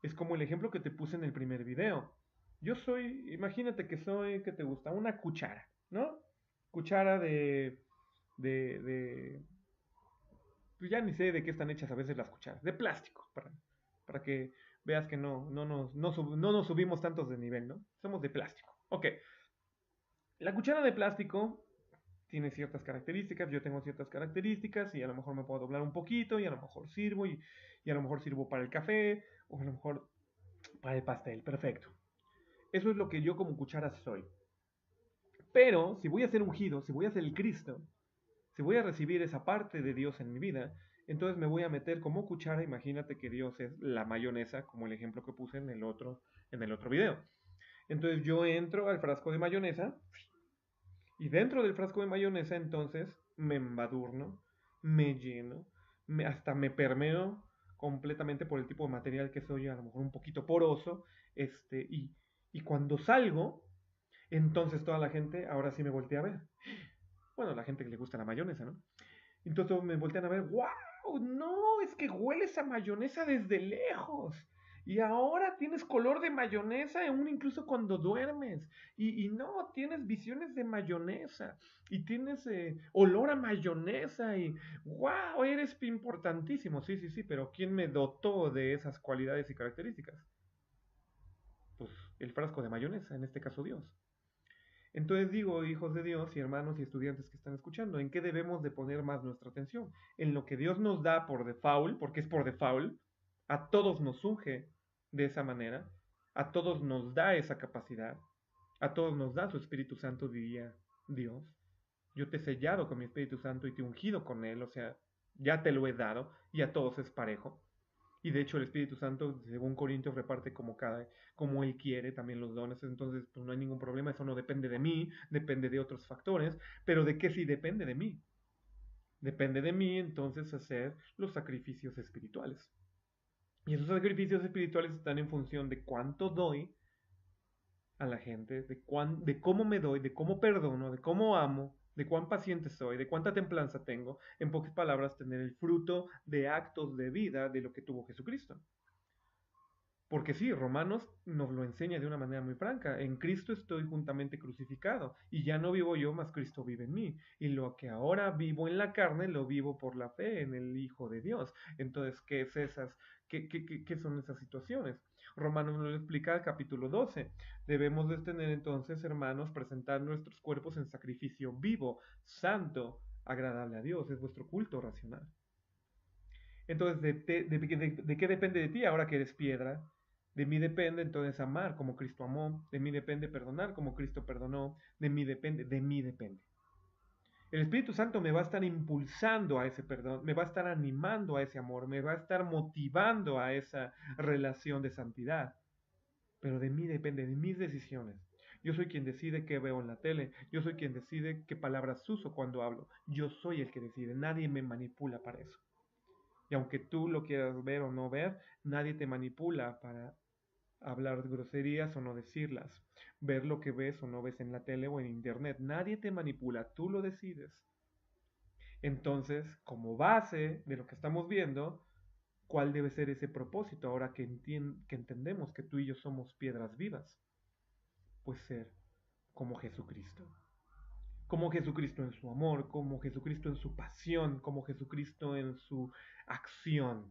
Es como el ejemplo que te puse en el primer video. Yo soy, imagínate que soy, ¿qué te gusta? Una cuchara, ¿no? Cuchara de pues ya ni sé de qué están hechas a veces las cucharas, de plástico, para que veas que no nos subimos tantos de nivel, ¿no? Somos de plástico. Ok, la cuchara de plástico tiene ciertas características, yo tengo ciertas características y a lo mejor me puedo doblar un poquito y a lo mejor sirvo y a lo mejor sirvo para el café o a lo mejor para el pastel, perfecto. Eso es lo que yo como cuchara soy. Pero si voy a ser ungido, si voy a ser el Cristo, si voy a recibir esa parte de Dios en mi vida, entonces me voy a meter como cuchara, imagínate que Dios es la mayonesa, como el ejemplo que puse en el otro video. Entonces yo entro al frasco de mayonesa Y dentro del frasco de mayonesa, entonces, me embadurno, me lleno, hasta me permeo completamente por el tipo de material que soy, a lo mejor un poquito poroso, y cuando salgo, entonces toda la gente ahora sí me voltea a ver. Bueno, la gente que le gusta la mayonesa, ¿no? Entonces me voltean a ver, wow, no, es que hueles a mayonesa desde lejos. Y ahora tienes color de mayonesa, aún incluso cuando duermes. Y no, tienes visiones de mayonesa. Y tienes olor a mayonesa. Y wow, eres importantísimo. Sí, sí, sí, pero ¿quién me dotó de esas cualidades y características? Pues el frasco de mayonesa, en este caso Dios. Entonces digo, hijos de Dios y hermanos y estudiantes que están escuchando, ¿en qué debemos de poner más nuestra atención? En lo que Dios nos da por default, porque es por default, a todos nos unge de esa manera, a todos nos da esa capacidad, a todos nos da su Espíritu Santo, diría Dios. Yo te he sellado con mi Espíritu Santo y te he ungido con él, o sea, ya te lo he dado y a todos es parejo. Y de hecho el Espíritu Santo, según Corintios, reparte como Él quiere también los dones. Entonces, pues no hay ningún problema. Eso no depende de mí, depende de otros factores. Pero ¿de qué sí depende de mí? Depende de mí entonces hacer los sacrificios espirituales. Y esos sacrificios espirituales están en función de cuánto doy a la gente, de cómo me doy, de cómo perdono, de cómo amo, de cuán paciente soy, de cuánta templanza tengo. En pocas palabras, tener el fruto de actos de vida de lo que tuvo Jesucristo. Porque sí, Romanos nos lo enseña de una manera muy franca. En Cristo estoy juntamente crucificado y ya no vivo yo, mas Cristo vive en mí. Y lo que ahora vivo en la carne, lo vivo por la fe en el Hijo de Dios. Entonces, ¿qué es esas? ¿Qué son esas situaciones? Romanos nos lo explica el capítulo 12. Debemos de tener entonces, hermanos, presentar nuestros cuerpos en sacrificio vivo, santo, agradable a Dios. Es vuestro culto racional. Entonces, ¿de qué depende de ti ahora que eres piedra? De mí depende entonces amar como Cristo amó, de mí depende perdonar como Cristo perdonó, de mí depende. El Espíritu Santo me va a estar impulsando a ese perdón, me va a estar animando a ese amor, me va a estar motivando a esa relación de santidad. Pero de mí depende, de mis decisiones. Yo soy quien decide qué veo en la tele, yo soy quien decide qué palabras uso cuando hablo, yo soy el que decide, nadie me manipula para eso. Y aunque tú lo quieras ver o no ver, nadie te manipula para hablar groserías o no decirlas, ver lo que ves o no ves en la tele o en internet. Nadie te manipula, tú lo decides. Entonces, como base de lo que estamos viendo, ¿cuál debe ser ese propósito ahora que entendemos que tú y yo somos piedras vivas? Pues ser como Jesucristo. Como Jesucristo en su amor, como Jesucristo en su pasión, como Jesucristo en su acción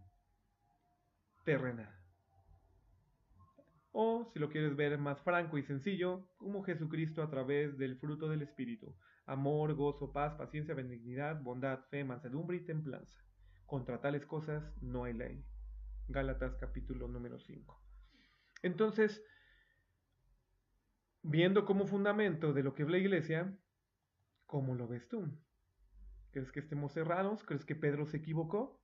terrenal. O, si lo quieres ver más franco y sencillo, como Jesucristo a través del fruto del Espíritu: amor, gozo, paz, paciencia, benignidad, bondad, fe, mansedumbre y templanza. Contra tales cosas no hay ley. Gálatas capítulo número 5. Entonces, viendo como fundamento de lo que es la iglesia, ¿cómo lo ves tú? ¿Crees que estemos cerrados? ¿Crees que Pedro se equivocó?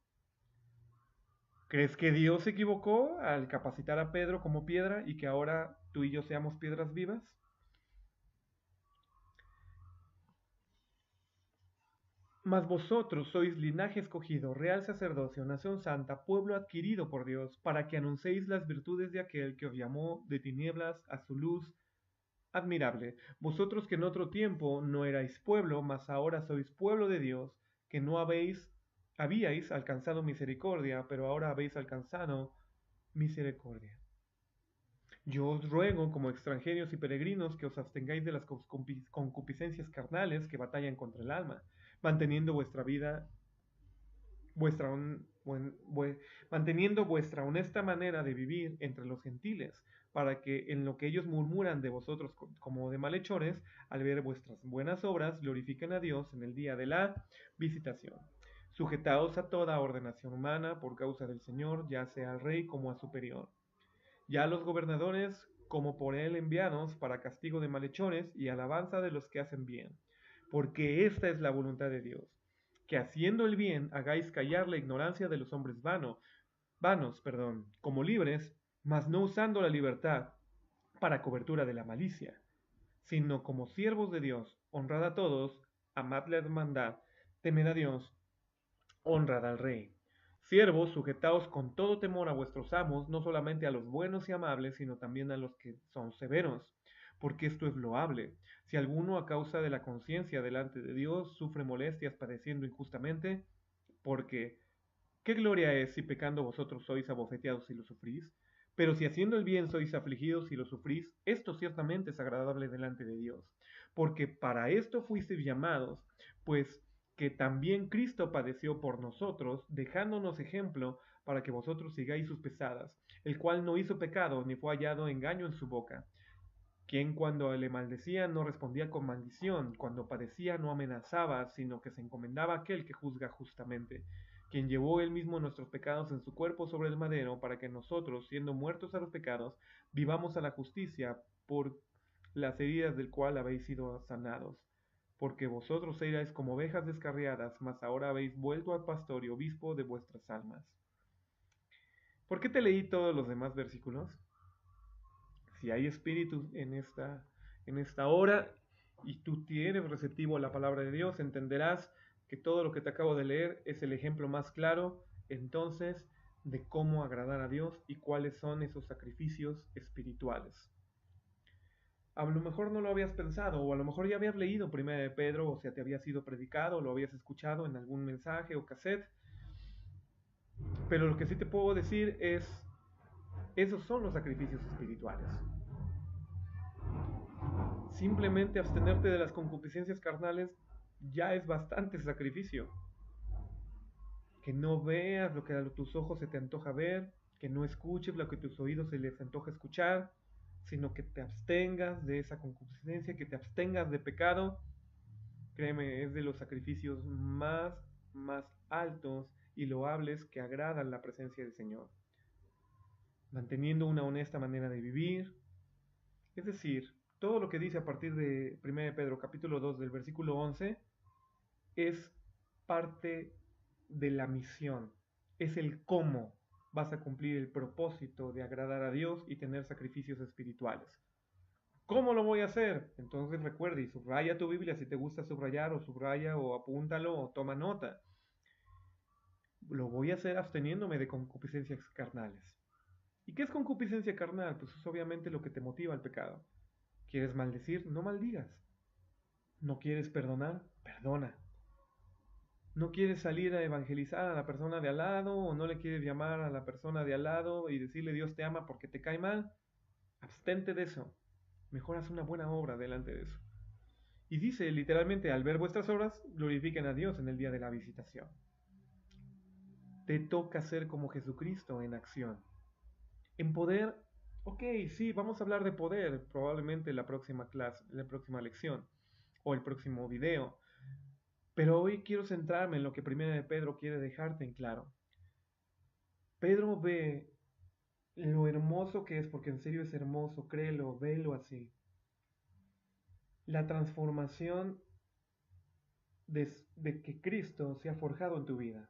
¿Crees que Dios se equivocó al capacitar a Pedro como piedra y que ahora tú y yo seamos piedras vivas? Mas vosotros sois linaje escogido, real sacerdocio, nación santa, pueblo adquirido por Dios, para que anunciéis las virtudes de aquel que os llamó de tinieblas a su luz admirable. Vosotros que en otro tiempo no erais pueblo, mas ahora sois pueblo de Dios, que no habíais alcanzado misericordia, pero ahora habéis alcanzado misericordia. Yo os ruego, como extranjeros y peregrinos, que os abstengáis de las concupiscencias carnales que batallan contra el alma, manteniendo vuestra vida, vuestra, manteniendo vuestra honesta manera de vivir entre los gentiles, para que en lo que ellos murmuran de vosotros como de malhechores, al ver vuestras buenas obras, glorifiquen a Dios en el día de la visitación. Sujetaos a toda ordenación humana por causa del Señor, ya sea al rey como a superior, ya a los gobernadores como por él enviados para castigo de malhechores y alabanza de los que hacen bien, porque esta es la voluntad de Dios, que haciendo el bien hagáis callar la ignorancia de los hombres vanos, como libres, mas no usando la libertad para cobertura de la malicia, sino como siervos de Dios, honrad a todos, amad la hermandad, temed a Dios, honrad al Rey. Siervos, sujetaos con todo temor a vuestros amos, no solamente a los buenos y amables, sino también a los que son severos, porque esto es loable. Si alguno a causa de la conciencia delante de Dios sufre molestias padeciendo injustamente, porque ¿qué gloria es si pecando vosotros sois abofeteados y lo sufrís? Pero si haciendo el bien sois afligidos y lo sufrís, esto ciertamente es agradable delante de Dios. Porque para esto fuisteis llamados, pues que también Cristo padeció por nosotros, dejándonos ejemplo para que vosotros sigáis sus pesadas, el cual no hizo pecado, ni fue hallado engaño en su boca, quien cuando le maldecía no respondía con maldición, cuando padecía no amenazaba, sino que se encomendaba a aquel que juzga justamente, quien llevó él mismo nuestros pecados en su cuerpo sobre el madero, para que nosotros, siendo muertos a los pecados, vivamos a la justicia, por las heridas del cual habéis sido sanados. Porque vosotros erais como ovejas descarriadas, mas ahora habéis vuelto al pastor y obispo de vuestras almas. ¿Por qué te leí todos los demás versículos? Si hay espíritu en esta hora y tú tienes receptivo a la palabra de Dios, entenderás que todo lo que te acabo de leer es el ejemplo más claro entonces de cómo agradar a Dios y cuáles son esos sacrificios espirituales. A lo mejor no lo habías pensado, o a lo mejor ya habías leído Primera de Pedro, o sea, te había sido predicado, o lo habías escuchado en algún mensaje o cassette, pero lo que sí te puedo decir es, esos son los sacrificios espirituales. Simplemente abstenerte de las concupiscencias carnales ya es bastante sacrificio. Que no veas lo que a tus ojos se te antoja ver, que no escuches lo que a tus oídos se les antoja escuchar, sino que te abstengas de esa concupiscencia, que te abstengas de pecado. Créeme, es de los sacrificios más altos y loables que agradan la presencia del Señor. Manteniendo una honesta manera de vivir, es decir, todo lo que dice a partir de 1 Pedro capítulo 2 del versículo 11 es parte de la misión, es el cómo vas a cumplir el propósito de agradar a Dios y tener sacrificios espirituales. ¿Cómo lo voy a hacer? Entonces recuerda y subraya tu Biblia si te gusta subrayar, o subraya o apúntalo o toma nota. Lo voy a hacer absteniéndome de concupiscencias carnales. ¿Y qué es concupiscencia carnal? Pues es obviamente lo que te motiva al pecado. ¿Quieres maldecir? No maldigas. ¿No quieres perdonar? Perdona. ¿No quieres salir a evangelizar a la persona de al lado, o no le quieres llamar a la persona de al lado y decirle Dios te ama porque te cae mal? Abstente de eso. Mejor haz una buena obra delante de eso. Y dice literalmente, al ver vuestras obras, glorifiquen a Dios en el día de la visitación. Te toca ser como Jesucristo en acción. En poder, ok, sí, vamos a hablar de poder, probablemente en la próxima clase, en la próxima lección, o el próximo video. Pero hoy quiero centrarme en lo que Primera de Pedro quiere dejarte en claro. Pedro ve lo hermoso que es, porque en serio es hermoso, créelo, velo así. La transformación de que Cristo se ha forjado en tu vida.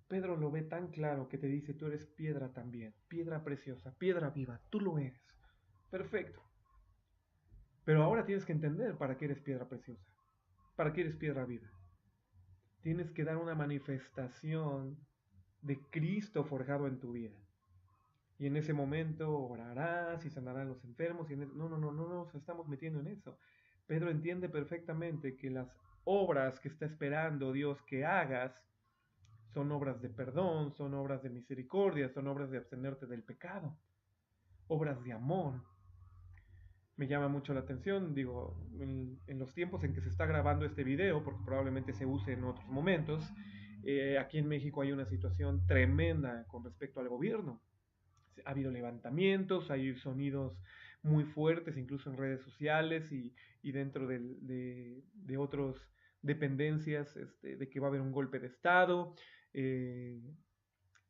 Pedro lo ve tan claro que te dice, tú eres piedra también, piedra preciosa, piedra viva, tú lo eres. Perfecto. Pero ahora tienes que entender para qué eres piedra preciosa, para qué eres piedra viva. Tienes que dar una manifestación de Cristo forjado en tu vida. Y en ese momento orarás y sanarán los enfermos. No nos estamos metiendo en eso. Pedro entiende perfectamente que las obras que está esperando Dios que hagas son obras de perdón, son obras de misericordia, son obras de abstenerte del pecado, obras de amor. Me llama mucho la atención, digo, en los tiempos en que se está grabando este video, porque probablemente se use en otros momentos, aquí en México hay una situación tremenda con respecto al gobierno. Ha habido levantamientos, hay sonidos muy fuertes, incluso en redes sociales y dentro de otras dependencias, de que va a haber un golpe de Estado. eh,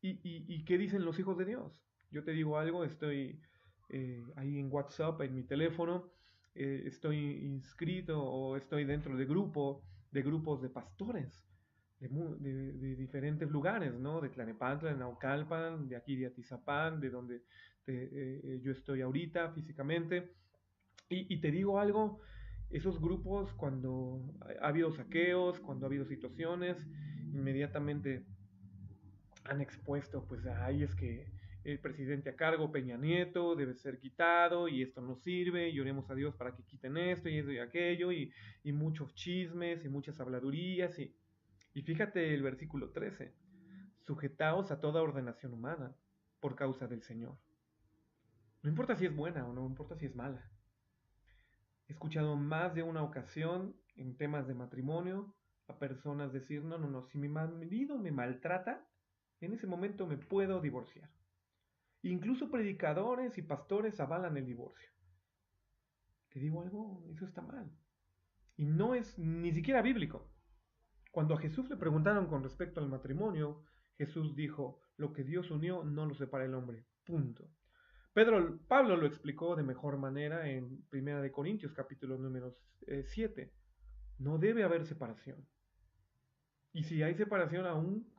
y qué dicen los hijos de Dios. Yo te digo algo, estoy ahí en WhatsApp, en mi teléfono, estoy inscrito o estoy dentro de grupos de pastores de diferentes lugares, ¿no? De Tlanepantla, de Naucalpan, de aquí de Atizapán, de donde yo estoy ahorita físicamente. Y te digo algo, esos grupos cuando ha habido saqueos, cuando ha habido situaciones, inmediatamente han expuesto, pues ahí es que el presidente a cargo, Peña Nieto, debe ser quitado y esto no sirve y oremos a Dios para que quiten esto y eso y aquello y muchos chismes y muchas habladurías y fíjate el versículo 13, sujetaos a toda ordenación humana por causa del Señor. No importa si es buena o no importa si es mala. He escuchado más de una ocasión en temas de matrimonio a personas decir, no, no, no, si mi marido me maltrata, en ese momento me puedo divorciar. Incluso predicadores y pastores avalan el divorcio. Te digo algo, eso está mal. Y no es ni siquiera bíblico. Cuando a Jesús le preguntaron con respecto al matrimonio, Jesús dijo, lo que Dios unió no lo separa el hombre. Punto. Pablo lo explicó de mejor manera en 1 Corintios capítulo número 7. No debe haber separación. Y si hay separación aún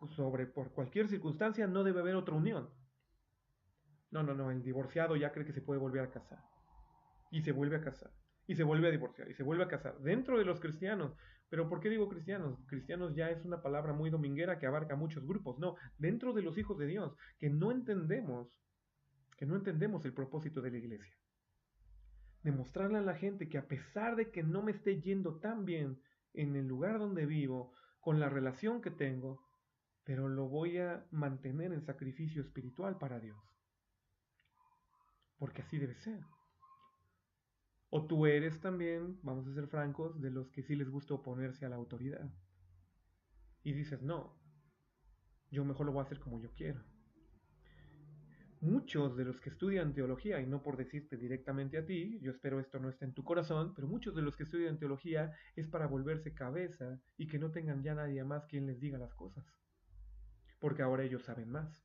por cualquier circunstancia, no debe haber otra unión. No, no, no, el divorciado ya cree que se puede volver a casar. Y se vuelve a casar. Y se vuelve a divorciar. Y se vuelve a casar. Dentro de los cristianos. Pero ¿por qué digo cristianos? Cristianos ya es una palabra muy dominguera que abarca muchos grupos. No, dentro de los hijos de Dios, que no entendemos el propósito de la iglesia. Demostrarle a la gente que a pesar de que no me esté yendo tan bien en el lugar donde vivo, con la relación que tengo, pero lo voy a mantener en sacrificio espiritual para Dios. Porque así debe ser. O tú eres también, vamos a ser francos, de los que sí les gusta oponerse a la autoridad. Y dices, no, yo mejor lo voy a hacer como yo quiero. Muchos de los que estudian teología, y no por decirte directamente a ti, yo espero esto no esté en tu corazón, pero muchos de los que estudian teología es para volverse cabeza y que no tengan ya nadie más quien les diga las cosas. Porque ahora ellos saben más.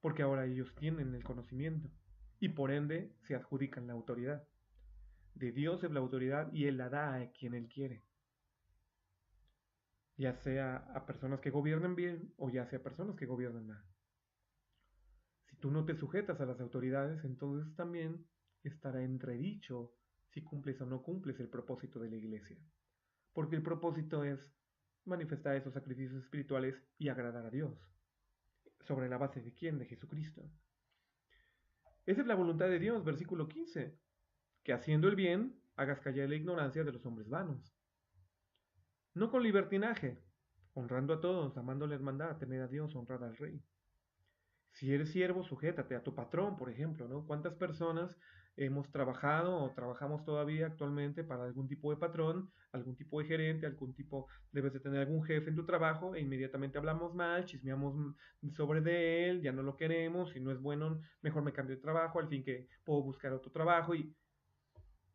Porque ahora ellos tienen el conocimiento. Y por ende se adjudican la autoridad. De Dios es la autoridad y Él la da a quien Él quiere. Ya sea a personas que gobiernen bien o ya sea a personas que gobiernen mal. Si tú no te sujetas a las autoridades, entonces también estará entredicho si cumples o no cumples el propósito de la iglesia. Porque el propósito es manifestar esos sacrificios espirituales y agradar a Dios. ¿Sobre la base de quién? De Jesucristo. Esa es la voluntad de Dios, versículo 15. Que haciendo el bien, hagas callar la ignorancia de los hombres vanos. No con libertinaje, honrando a todos, amando la hermandad, temer a Dios, honrar al rey. Si eres siervo, sujétate a tu patrón, por ejemplo, ¿no? ¿Cuántas personas hemos trabajado o trabajamos todavía actualmente para algún tipo de patrón, algún tipo de gerente, debes de tener algún jefe en tu trabajo e inmediatamente hablamos mal, chismeamos sobre de él, ya no lo queremos, si no es bueno, mejor me cambio de trabajo, al fin que puedo buscar otro trabajo y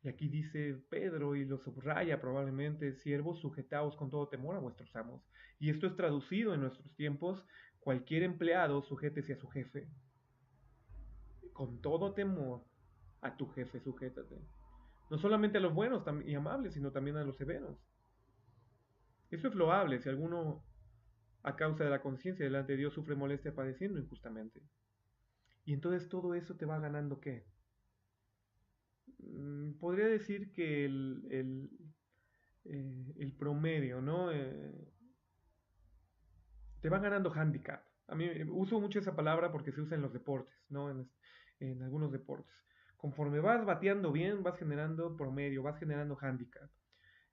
aquí dice Pedro y lo subraya probablemente, siervos, sujetaos con todo temor a vuestros amos. Y esto es traducido en nuestros tiempos, cualquier empleado sujétese a su jefe. Con todo temor a tu jefe sujétate. No solamente a los buenos y amables, sino también a los severos. Eso es loable si alguno a causa de la conciencia delante de Dios sufre molestia padeciendo injustamente. Y entonces todo eso te va ganando ¿qué? Podría decir que el promedio, ¿no? Te va ganando handicap. A mí uso mucho esa palabra porque se usa en los deportes, ¿no? En algunos deportes. Conforme vas bateando bien, vas generando promedio, vas generando handicap.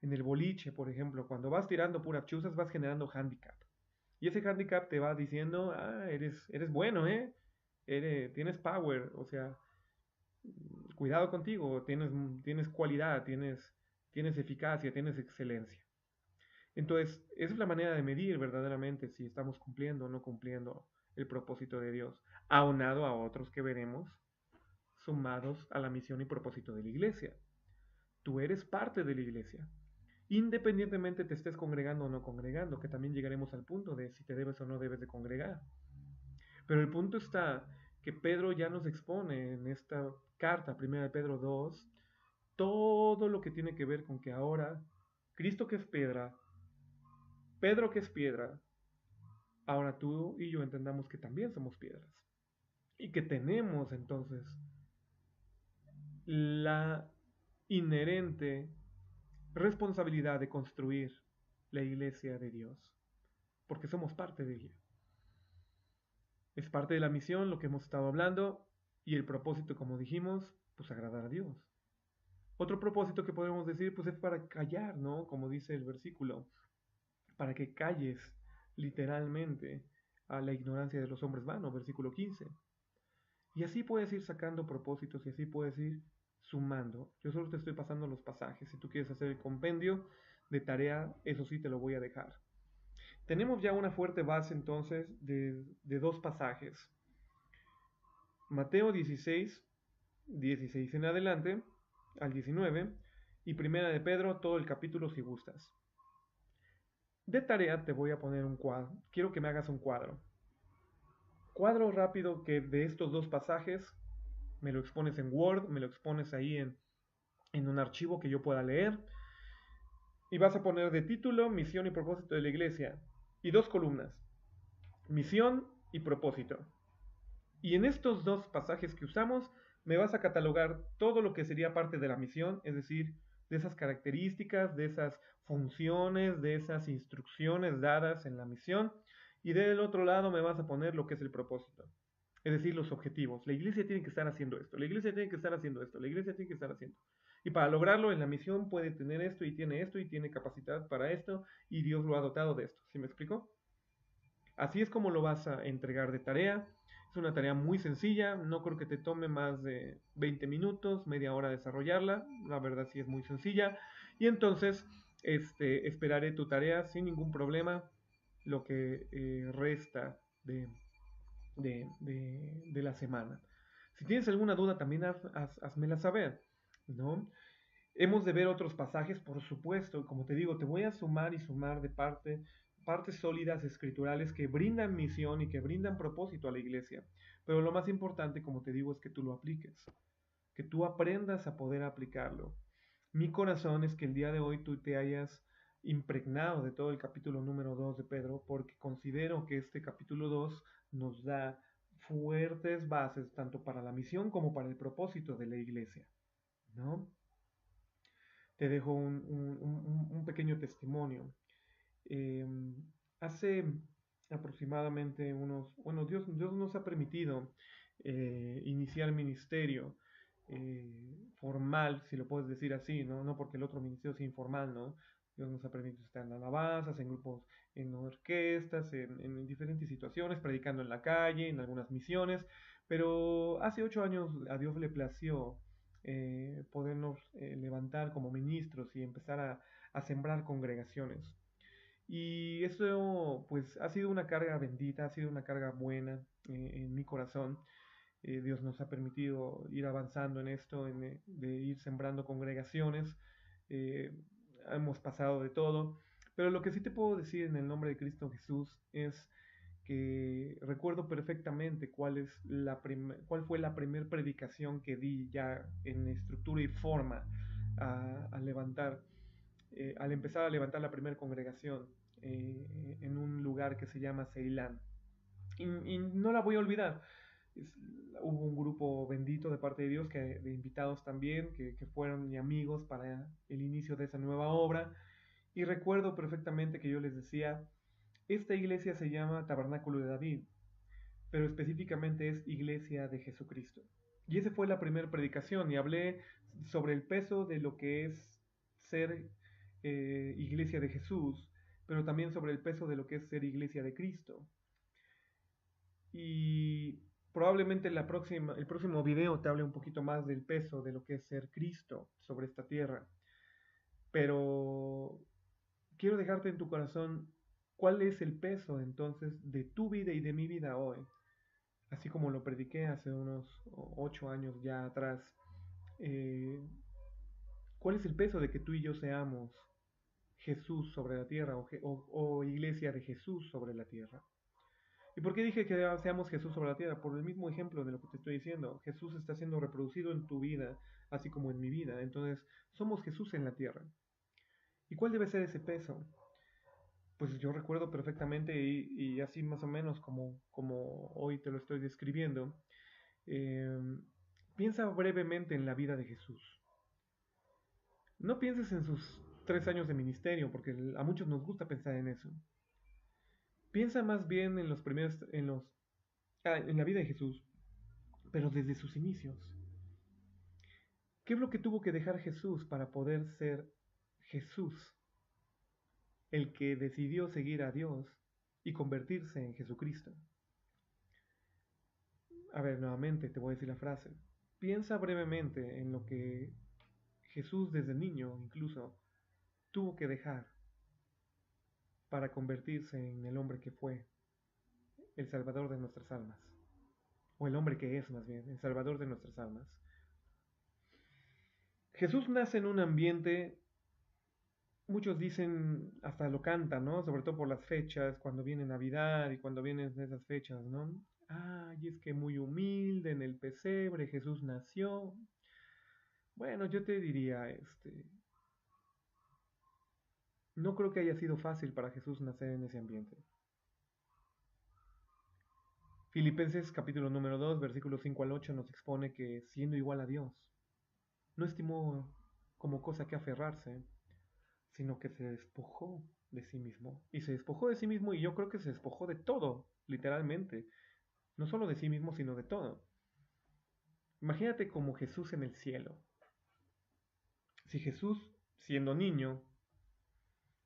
En el boliche, por ejemplo, cuando vas tirando puras chuzas, vas generando handicap. Y ese handicap te va diciendo, eres bueno, ¿eh? Tienes power, o sea, cuidado contigo, tienes cualidad, tienes eficacia, tienes excelencia. Entonces, esa es la manera de medir verdaderamente si estamos cumpliendo o no cumpliendo el propósito de Dios, aunado a otros que veremos, sumados a la misión y propósito de la iglesia. Tú eres parte de la iglesia, independientemente te estés congregando o no congregando, que también llegaremos al punto de si te debes o no debes de congregar. Pero el punto está que Pedro ya nos expone en esta carta, 1 Pedro 2, todo lo que tiene que ver con que ahora Cristo que es piedra, Pedro que es piedra, ahora tú y yo entendamos que también somos piedras y que tenemos entonces la inherente responsabilidad de construir la iglesia de Dios, porque somos parte de ella. Es parte de la misión, lo que hemos estado hablando, y el propósito, como dijimos, pues agradar a Dios. Otro propósito que podemos decir, pues es para callar, ¿no? Como dice el versículo, para que calles literalmente a la ignorancia de los hombres vanos, versículo 15. Y así puedes ir sacando propósitos y así puedes ir sumando. Yo solo te estoy pasando los pasajes. Si tú quieres hacer el compendio de tarea, eso sí te lo voy a dejar. Tenemos ya una fuerte base entonces de dos pasajes. Mateo 16, 16 en adelante, al 19, y Primera de Pedro, todo el capítulo si gustas. De tarea te voy a poner un cuadro. Quiero que me hagas un cuadro. Cuadro rápido que de estos dos pasajes me lo expones en Word, me lo expones ahí en un archivo que yo pueda leer. Y vas a poner de título misión y propósito de la iglesia. Y dos columnas. Misión y propósito. Y en estos dos pasajes que usamos, me vas a catalogar todo lo que sería parte de la misión, es decir, de esas características, de esas funciones, de esas instrucciones dadas en la misión. Y del otro lado me vas a poner lo que es el propósito, es decir, los objetivos. La iglesia tiene que estar haciendo esto, la iglesia tiene que estar haciendo esto, la iglesia tiene que estar haciendo. Y para lograrlo en la misión puede tener esto y tiene capacidad para esto y Dios lo ha dotado de esto. ¿Sí me explico? Así es como lo vas a entregar de tarea. Es una tarea muy sencilla, no creo que te tome más de 20 minutos, media hora desarrollarla. La verdad sí es muy sencilla. Y entonces esperaré tu tarea sin ningún problema lo que resta de la semana. Si tienes alguna duda también házmela saber, ¿no? Hemos de ver otros pasajes, por supuesto, como te digo, te voy a sumar y sumar de partes sólidas escriturales que brindan misión y que brindan propósito a la iglesia. Pero lo más importante, como te digo, es que tú lo apliques, que tú aprendas a poder aplicarlo. Mi corazón es que el día de hoy tú te hayas impregnado de todo el capítulo número 2 de Pedro, porque considero que este capítulo 2 nos da fuertes bases tanto para la misión como para el propósito de la iglesia, ¿no? Te dejo un pequeño testimonio. Eh, Hace aproximadamente bueno, Dios nos ha permitido iniciar ministerio formal, si lo puedes decir así, ¿no? No porque el otro ministerio sea informal, ¿no? Dios nos ha permitido estar en alabanzas, en grupos, en orquestas, en diferentes situaciones, predicando en la calle, en algunas misiones, pero hace 8 años a Dios le plació podernos levantar como ministros y empezar a sembrar congregaciones. Y eso pues ha sido una carga bendita, ha sido una carga buena en mi corazón. Dios nos ha permitido ir avanzando en esto, de ir sembrando congregaciones. Eh, Hemos pasado de todo. Pero lo que sí te puedo decir en el nombre de Cristo Jesús es que recuerdo perfectamente cuál fue la primera predicación que di ya en estructura y forma a levantar al empezar a levantar la primera congregación en un lugar que se llama Ceilán. Y no la voy a olvidar. Es, Hubo un grupo bendito de parte de Dios, de invitados también, que fueron mi amigos para el inicio de esa nueva obra. Y recuerdo perfectamente que yo les decía, esta iglesia se llama Tabernáculo de David, pero específicamente es Iglesia de Jesucristo. Y esa fue la primera predicación y hablé sobre el peso de lo que es ser iglesia de Jesús, pero también sobre el peso de lo que es ser iglesia de Cristo. Y probablemente el próximo video te hable un poquito más del peso de lo que es ser Cristo sobre esta tierra. Pero quiero dejarte en tu corazón cuál es el peso entonces de tu vida y de mi vida hoy, así como lo prediqué hace unos 8 años ya atrás. eh, ¿Cuál es el peso de que tú y yo seamos Jesús sobre la tierra o iglesia de Jesús sobre la tierra? ¿Y por qué dije que seamos Jesús sobre la tierra? Por el mismo ejemplo de lo que te estoy diciendo. Jesús está siendo reproducido en tu vida, así como en mi vida. Entonces, somos Jesús en la tierra. ¿Y cuál debe ser ese peso? Pues yo recuerdo perfectamente y así más o menos como hoy te lo estoy describiendo. eh, Piensa brevemente en la vida de Jesús. No pienses en sus 3 años de ministerio, porque a muchos nos gusta pensar en eso. Piensa más bien en los primeros, en la vida de Jesús, pero desde sus inicios. ¿Qué es lo que tuvo que dejar Jesús para poder ser Jesús, el que decidió seguir a Dios y convertirse en Jesucristo? A ver, nuevamente te voy a decir la frase. Piensa brevemente en lo que Jesús desde niño incluso tuvo que dejar para convertirse en el hombre que fue, el Salvador de nuestras almas. O el hombre que es más bien, el Salvador de nuestras almas. Jesús nace en un ambiente, muchos dicen, hasta lo cantan, ¿no? Sobre todo por las fechas, cuando viene Navidad y cuando vienen esas fechas, ¿no? Y es que muy humilde en el pesebre Jesús nació. Bueno, yo te diría, no creo que haya sido fácil para Jesús nacer en ese ambiente. Filipenses capítulo número 2, versículos 5 al 8 nos expone que siendo igual a Dios, no estimó como cosa que aferrarse, sino que se despojó de sí mismo. Y se despojó de sí mismo y yo creo que se despojó de todo, literalmente. No solo de sí mismo, sino de todo. Imagínate como Jesús en el cielo. Si Jesús, siendo niño,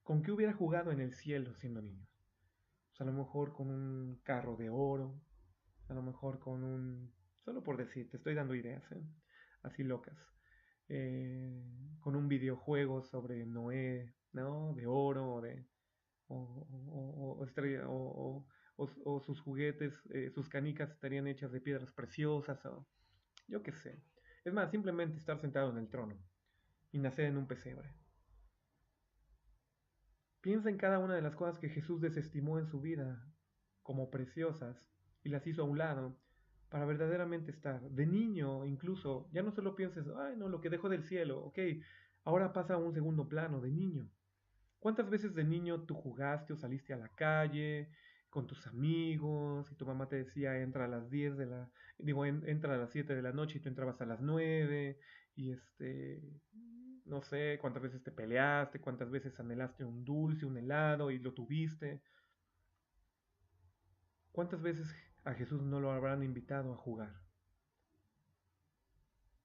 ¿con qué hubiera jugado en el cielo siendo niño? Pues a lo mejor con un carro de oro, a lo mejor con un... Solo por decir, te estoy dando ideas, ¿eh? Así locas. Eh, con un videojuego sobre Noé, ¿no? De oro o de... o sus juguetes, sus canicas estarían hechas de piedras preciosas o yo qué sé. Es más, simplemente estar sentado en el trono y nacer en un pesebre. Piensa en cada una de las cosas que Jesús desestimó en su vida como preciosas y las hizo a un lado para verdaderamente estar. De niño, incluso, ya no solo pienses, ay, no, lo que dejó del cielo, ok, ahora pasa a un segundo plano, de niño. ¿Cuántas veces de niño tú jugaste o saliste a la calle con tus amigos y tu mamá te decía entra a las 10 de la, digo, entra a las 7 de la noche y tú entrabas a las 9 y no sé cuántas veces te peleaste, cuántas veces anhelaste un dulce, un helado y lo tuviste? ¿Cuántas veces a Jesús no lo habrán invitado a jugar?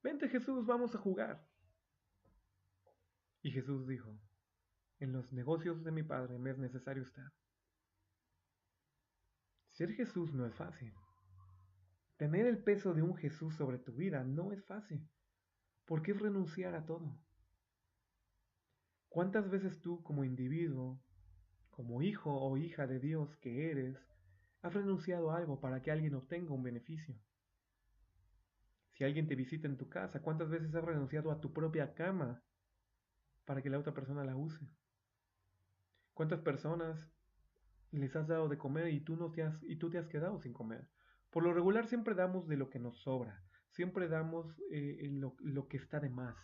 Vente Jesús, vamos a jugar. Y Jesús dijo, en los negocios de mi Padre me es necesario estar. Ser Jesús no es fácil. Tener el peso de un Jesús sobre tu vida no es fácil, porque es renunciar a todo. ¿Cuántas veces tú como individuo, como hijo o hija de Dios que eres, has renunciado a algo para que alguien obtenga un beneficio? Si alguien te visita en tu casa, ¿cuántas veces has renunciado a tu propia cama para que la otra persona la use? ¿Cuántas personas les has dado de comer y tú te has quedado sin comer? Por lo regular siempre damos de lo que nos sobra, siempre damos lo que está de más.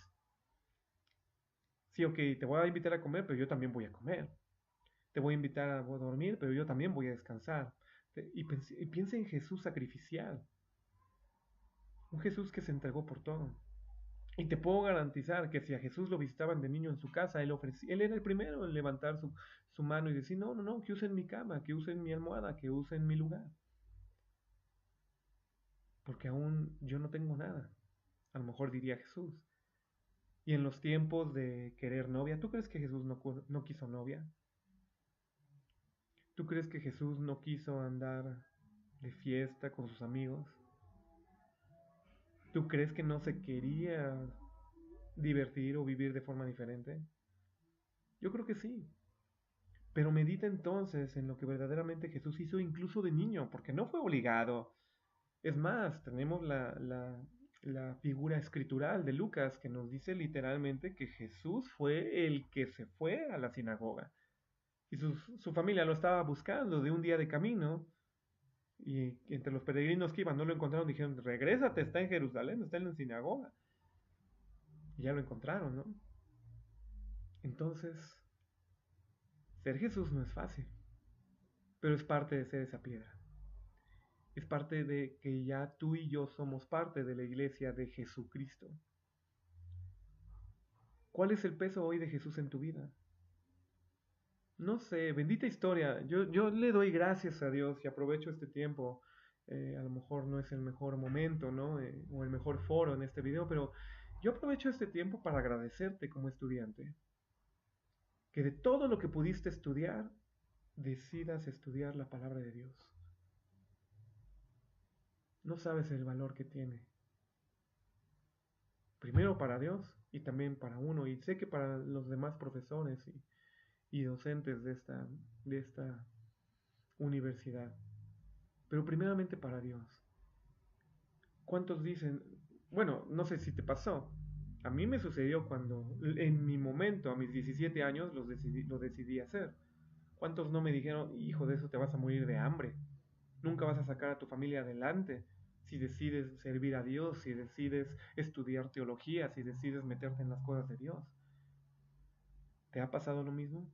Sí, ok, te voy a invitar a comer, pero yo también voy a comer. Te voy a invitar a dormir, pero yo también voy a descansar. Y piensa en Jesús sacrificial, un Jesús que se entregó por todo. Y te puedo garantizar que si a Jesús lo visitaban de niño en su casa, él era el primero en levantar su mano y decir, no, no, no, que usen mi cama, que usen mi almohada, que usen mi lugar. Porque aún yo no tengo nada. A lo mejor diría Jesús. Y en los tiempos de querer novia, ¿tú crees que Jesús no quiso novia? ¿Tú crees que Jesús no quiso andar de fiesta con sus amigos? ¿Tú crees que no se quería divertir o vivir de forma diferente? Yo creo que sí. Pero medita entonces en lo que verdaderamente Jesús hizo incluso de niño, porque no fue obligado. Es más, tenemos la figura escritural de Lucas que nos dice literalmente que Jesús fue el que se fue a la sinagoga. Y su familia lo estaba buscando de un día de camino. Y entre los peregrinos que iban no lo encontraron, dijeron, regrésate, está en Jerusalén, está en la sinagoga. Y ya lo encontraron, ¿no? Entonces, ser Jesús no es fácil, pero es parte de ser esa piedra. Es parte de que ya tú y yo somos parte de la iglesia de Jesucristo. ¿Cuál es el peso hoy de Jesús en tu vida? No sé, bendita historia. Yo le doy gracias a Dios y aprovecho este tiempo. A lo mejor no es el mejor momento, ¿no? O el mejor foro en este video, pero yo aprovecho este tiempo para agradecerte como estudiante. Que de todo lo que pudiste estudiar, decidas estudiar la palabra de Dios. No sabes el valor que tiene. Primero para Dios y también para uno. Y sé que para los demás profesores y docentes de esta universidad. Pero primeramente para Dios. ¿Cuántos dicen? Bueno, no sé si te pasó. A mí me sucedió cuando, en mi momento, a mis 17 años, lo decidí hacer. ¿Cuántos no me dijeron, hijo, de eso te vas a morir de hambre? Nunca vas a sacar a tu familia adelante si decides servir a Dios, si decides estudiar teología, si decides meterte en las cosas de Dios. ¿Te ha pasado lo mismo?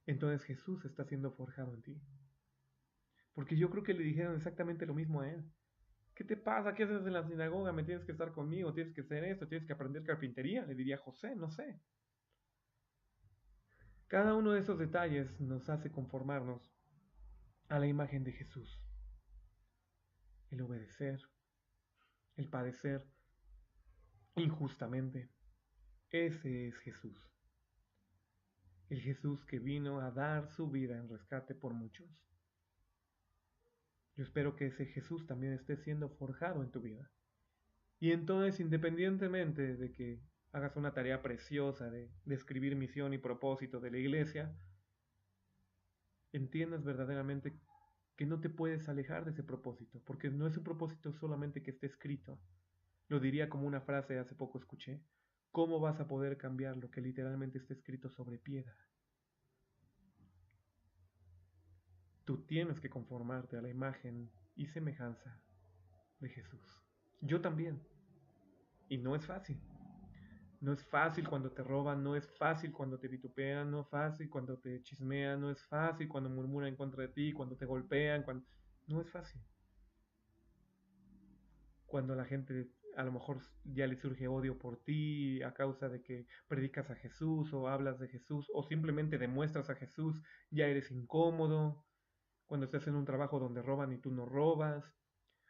Entonces Jesús está siendo forjado en ti. Porque yo creo que le dijeron exactamente lo mismo a él. ¿Qué te pasa? ¿Qué haces en la sinagoga? ¿Me tienes que estar conmigo? ¿Tienes que hacer esto? ¿Tienes que aprender carpintería? Le diría José, no sé. Cada uno de esos detalles nos hace conformarnos a la imagen de Jesús. El obedecer, el padecer injustamente. Ese es Jesús. El Jesús que vino a dar su vida en rescate por muchos. Yo espero que ese Jesús también esté siendo forjado en tu vida. Y entonces, independientemente de que hagas una tarea preciosa de escribir misión y propósito de la iglesia, entiendas verdaderamente que no te puedes alejar de ese propósito, porque no es un propósito solamente que esté escrito. Lo diría como una frase hace poco escuché. ¿Cómo vas a poder cambiar lo que literalmente está escrito sobre piedra? Tú tienes que conformarte a la imagen y semejanza de Jesús. Yo también. Y no es fácil. No es fácil cuando te roban, no es fácil cuando te vituperan, no es fácil cuando te chismean, no es fácil cuando murmuran en contra de ti, cuando te golpean, cuando... No es fácil. Cuando la gente a lo mejor ya le surge odio por ti a causa de que predicas a Jesús o hablas de Jesús o simplemente demuestras a Jesús, ya eres incómodo. Cuando estás en un trabajo donde roban y tú no robas.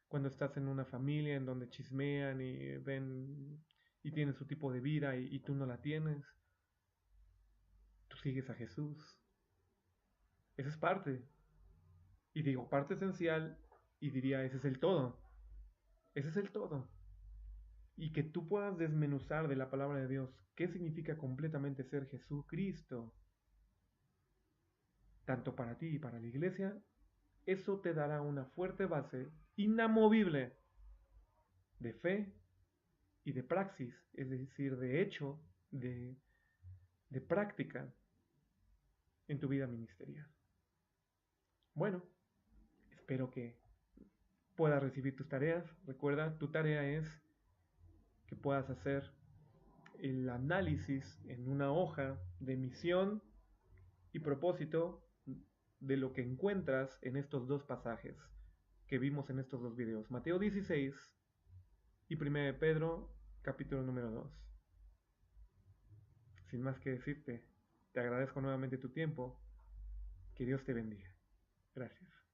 Cuando estás en una familia en donde chismean y ven y tienen su tipo de vida y tú no la tienes. Tú sigues a Jesús. Esa es parte. Y digo parte esencial y diría ese es el todo. Ese es el todo. Y que tú puedas desmenuzar de la palabra de Dios qué significa completamente ser Jesucristo, tanto para ti y para la iglesia, eso te dará una fuerte base inamovible de fe y de praxis, es decir, de hecho, de práctica en tu vida ministerial. Bueno, espero que puedas recibir tus tareas. Recuerda, tu tarea es que puedas hacer el análisis en una hoja de misión y propósito de lo que encuentras en estos dos pasajes que vimos en estos dos videos. Mateo 16 y 1 de Pedro, capítulo número 2. Sin más que decirte, te agradezco nuevamente tu tiempo. Que Dios te bendiga. Gracias.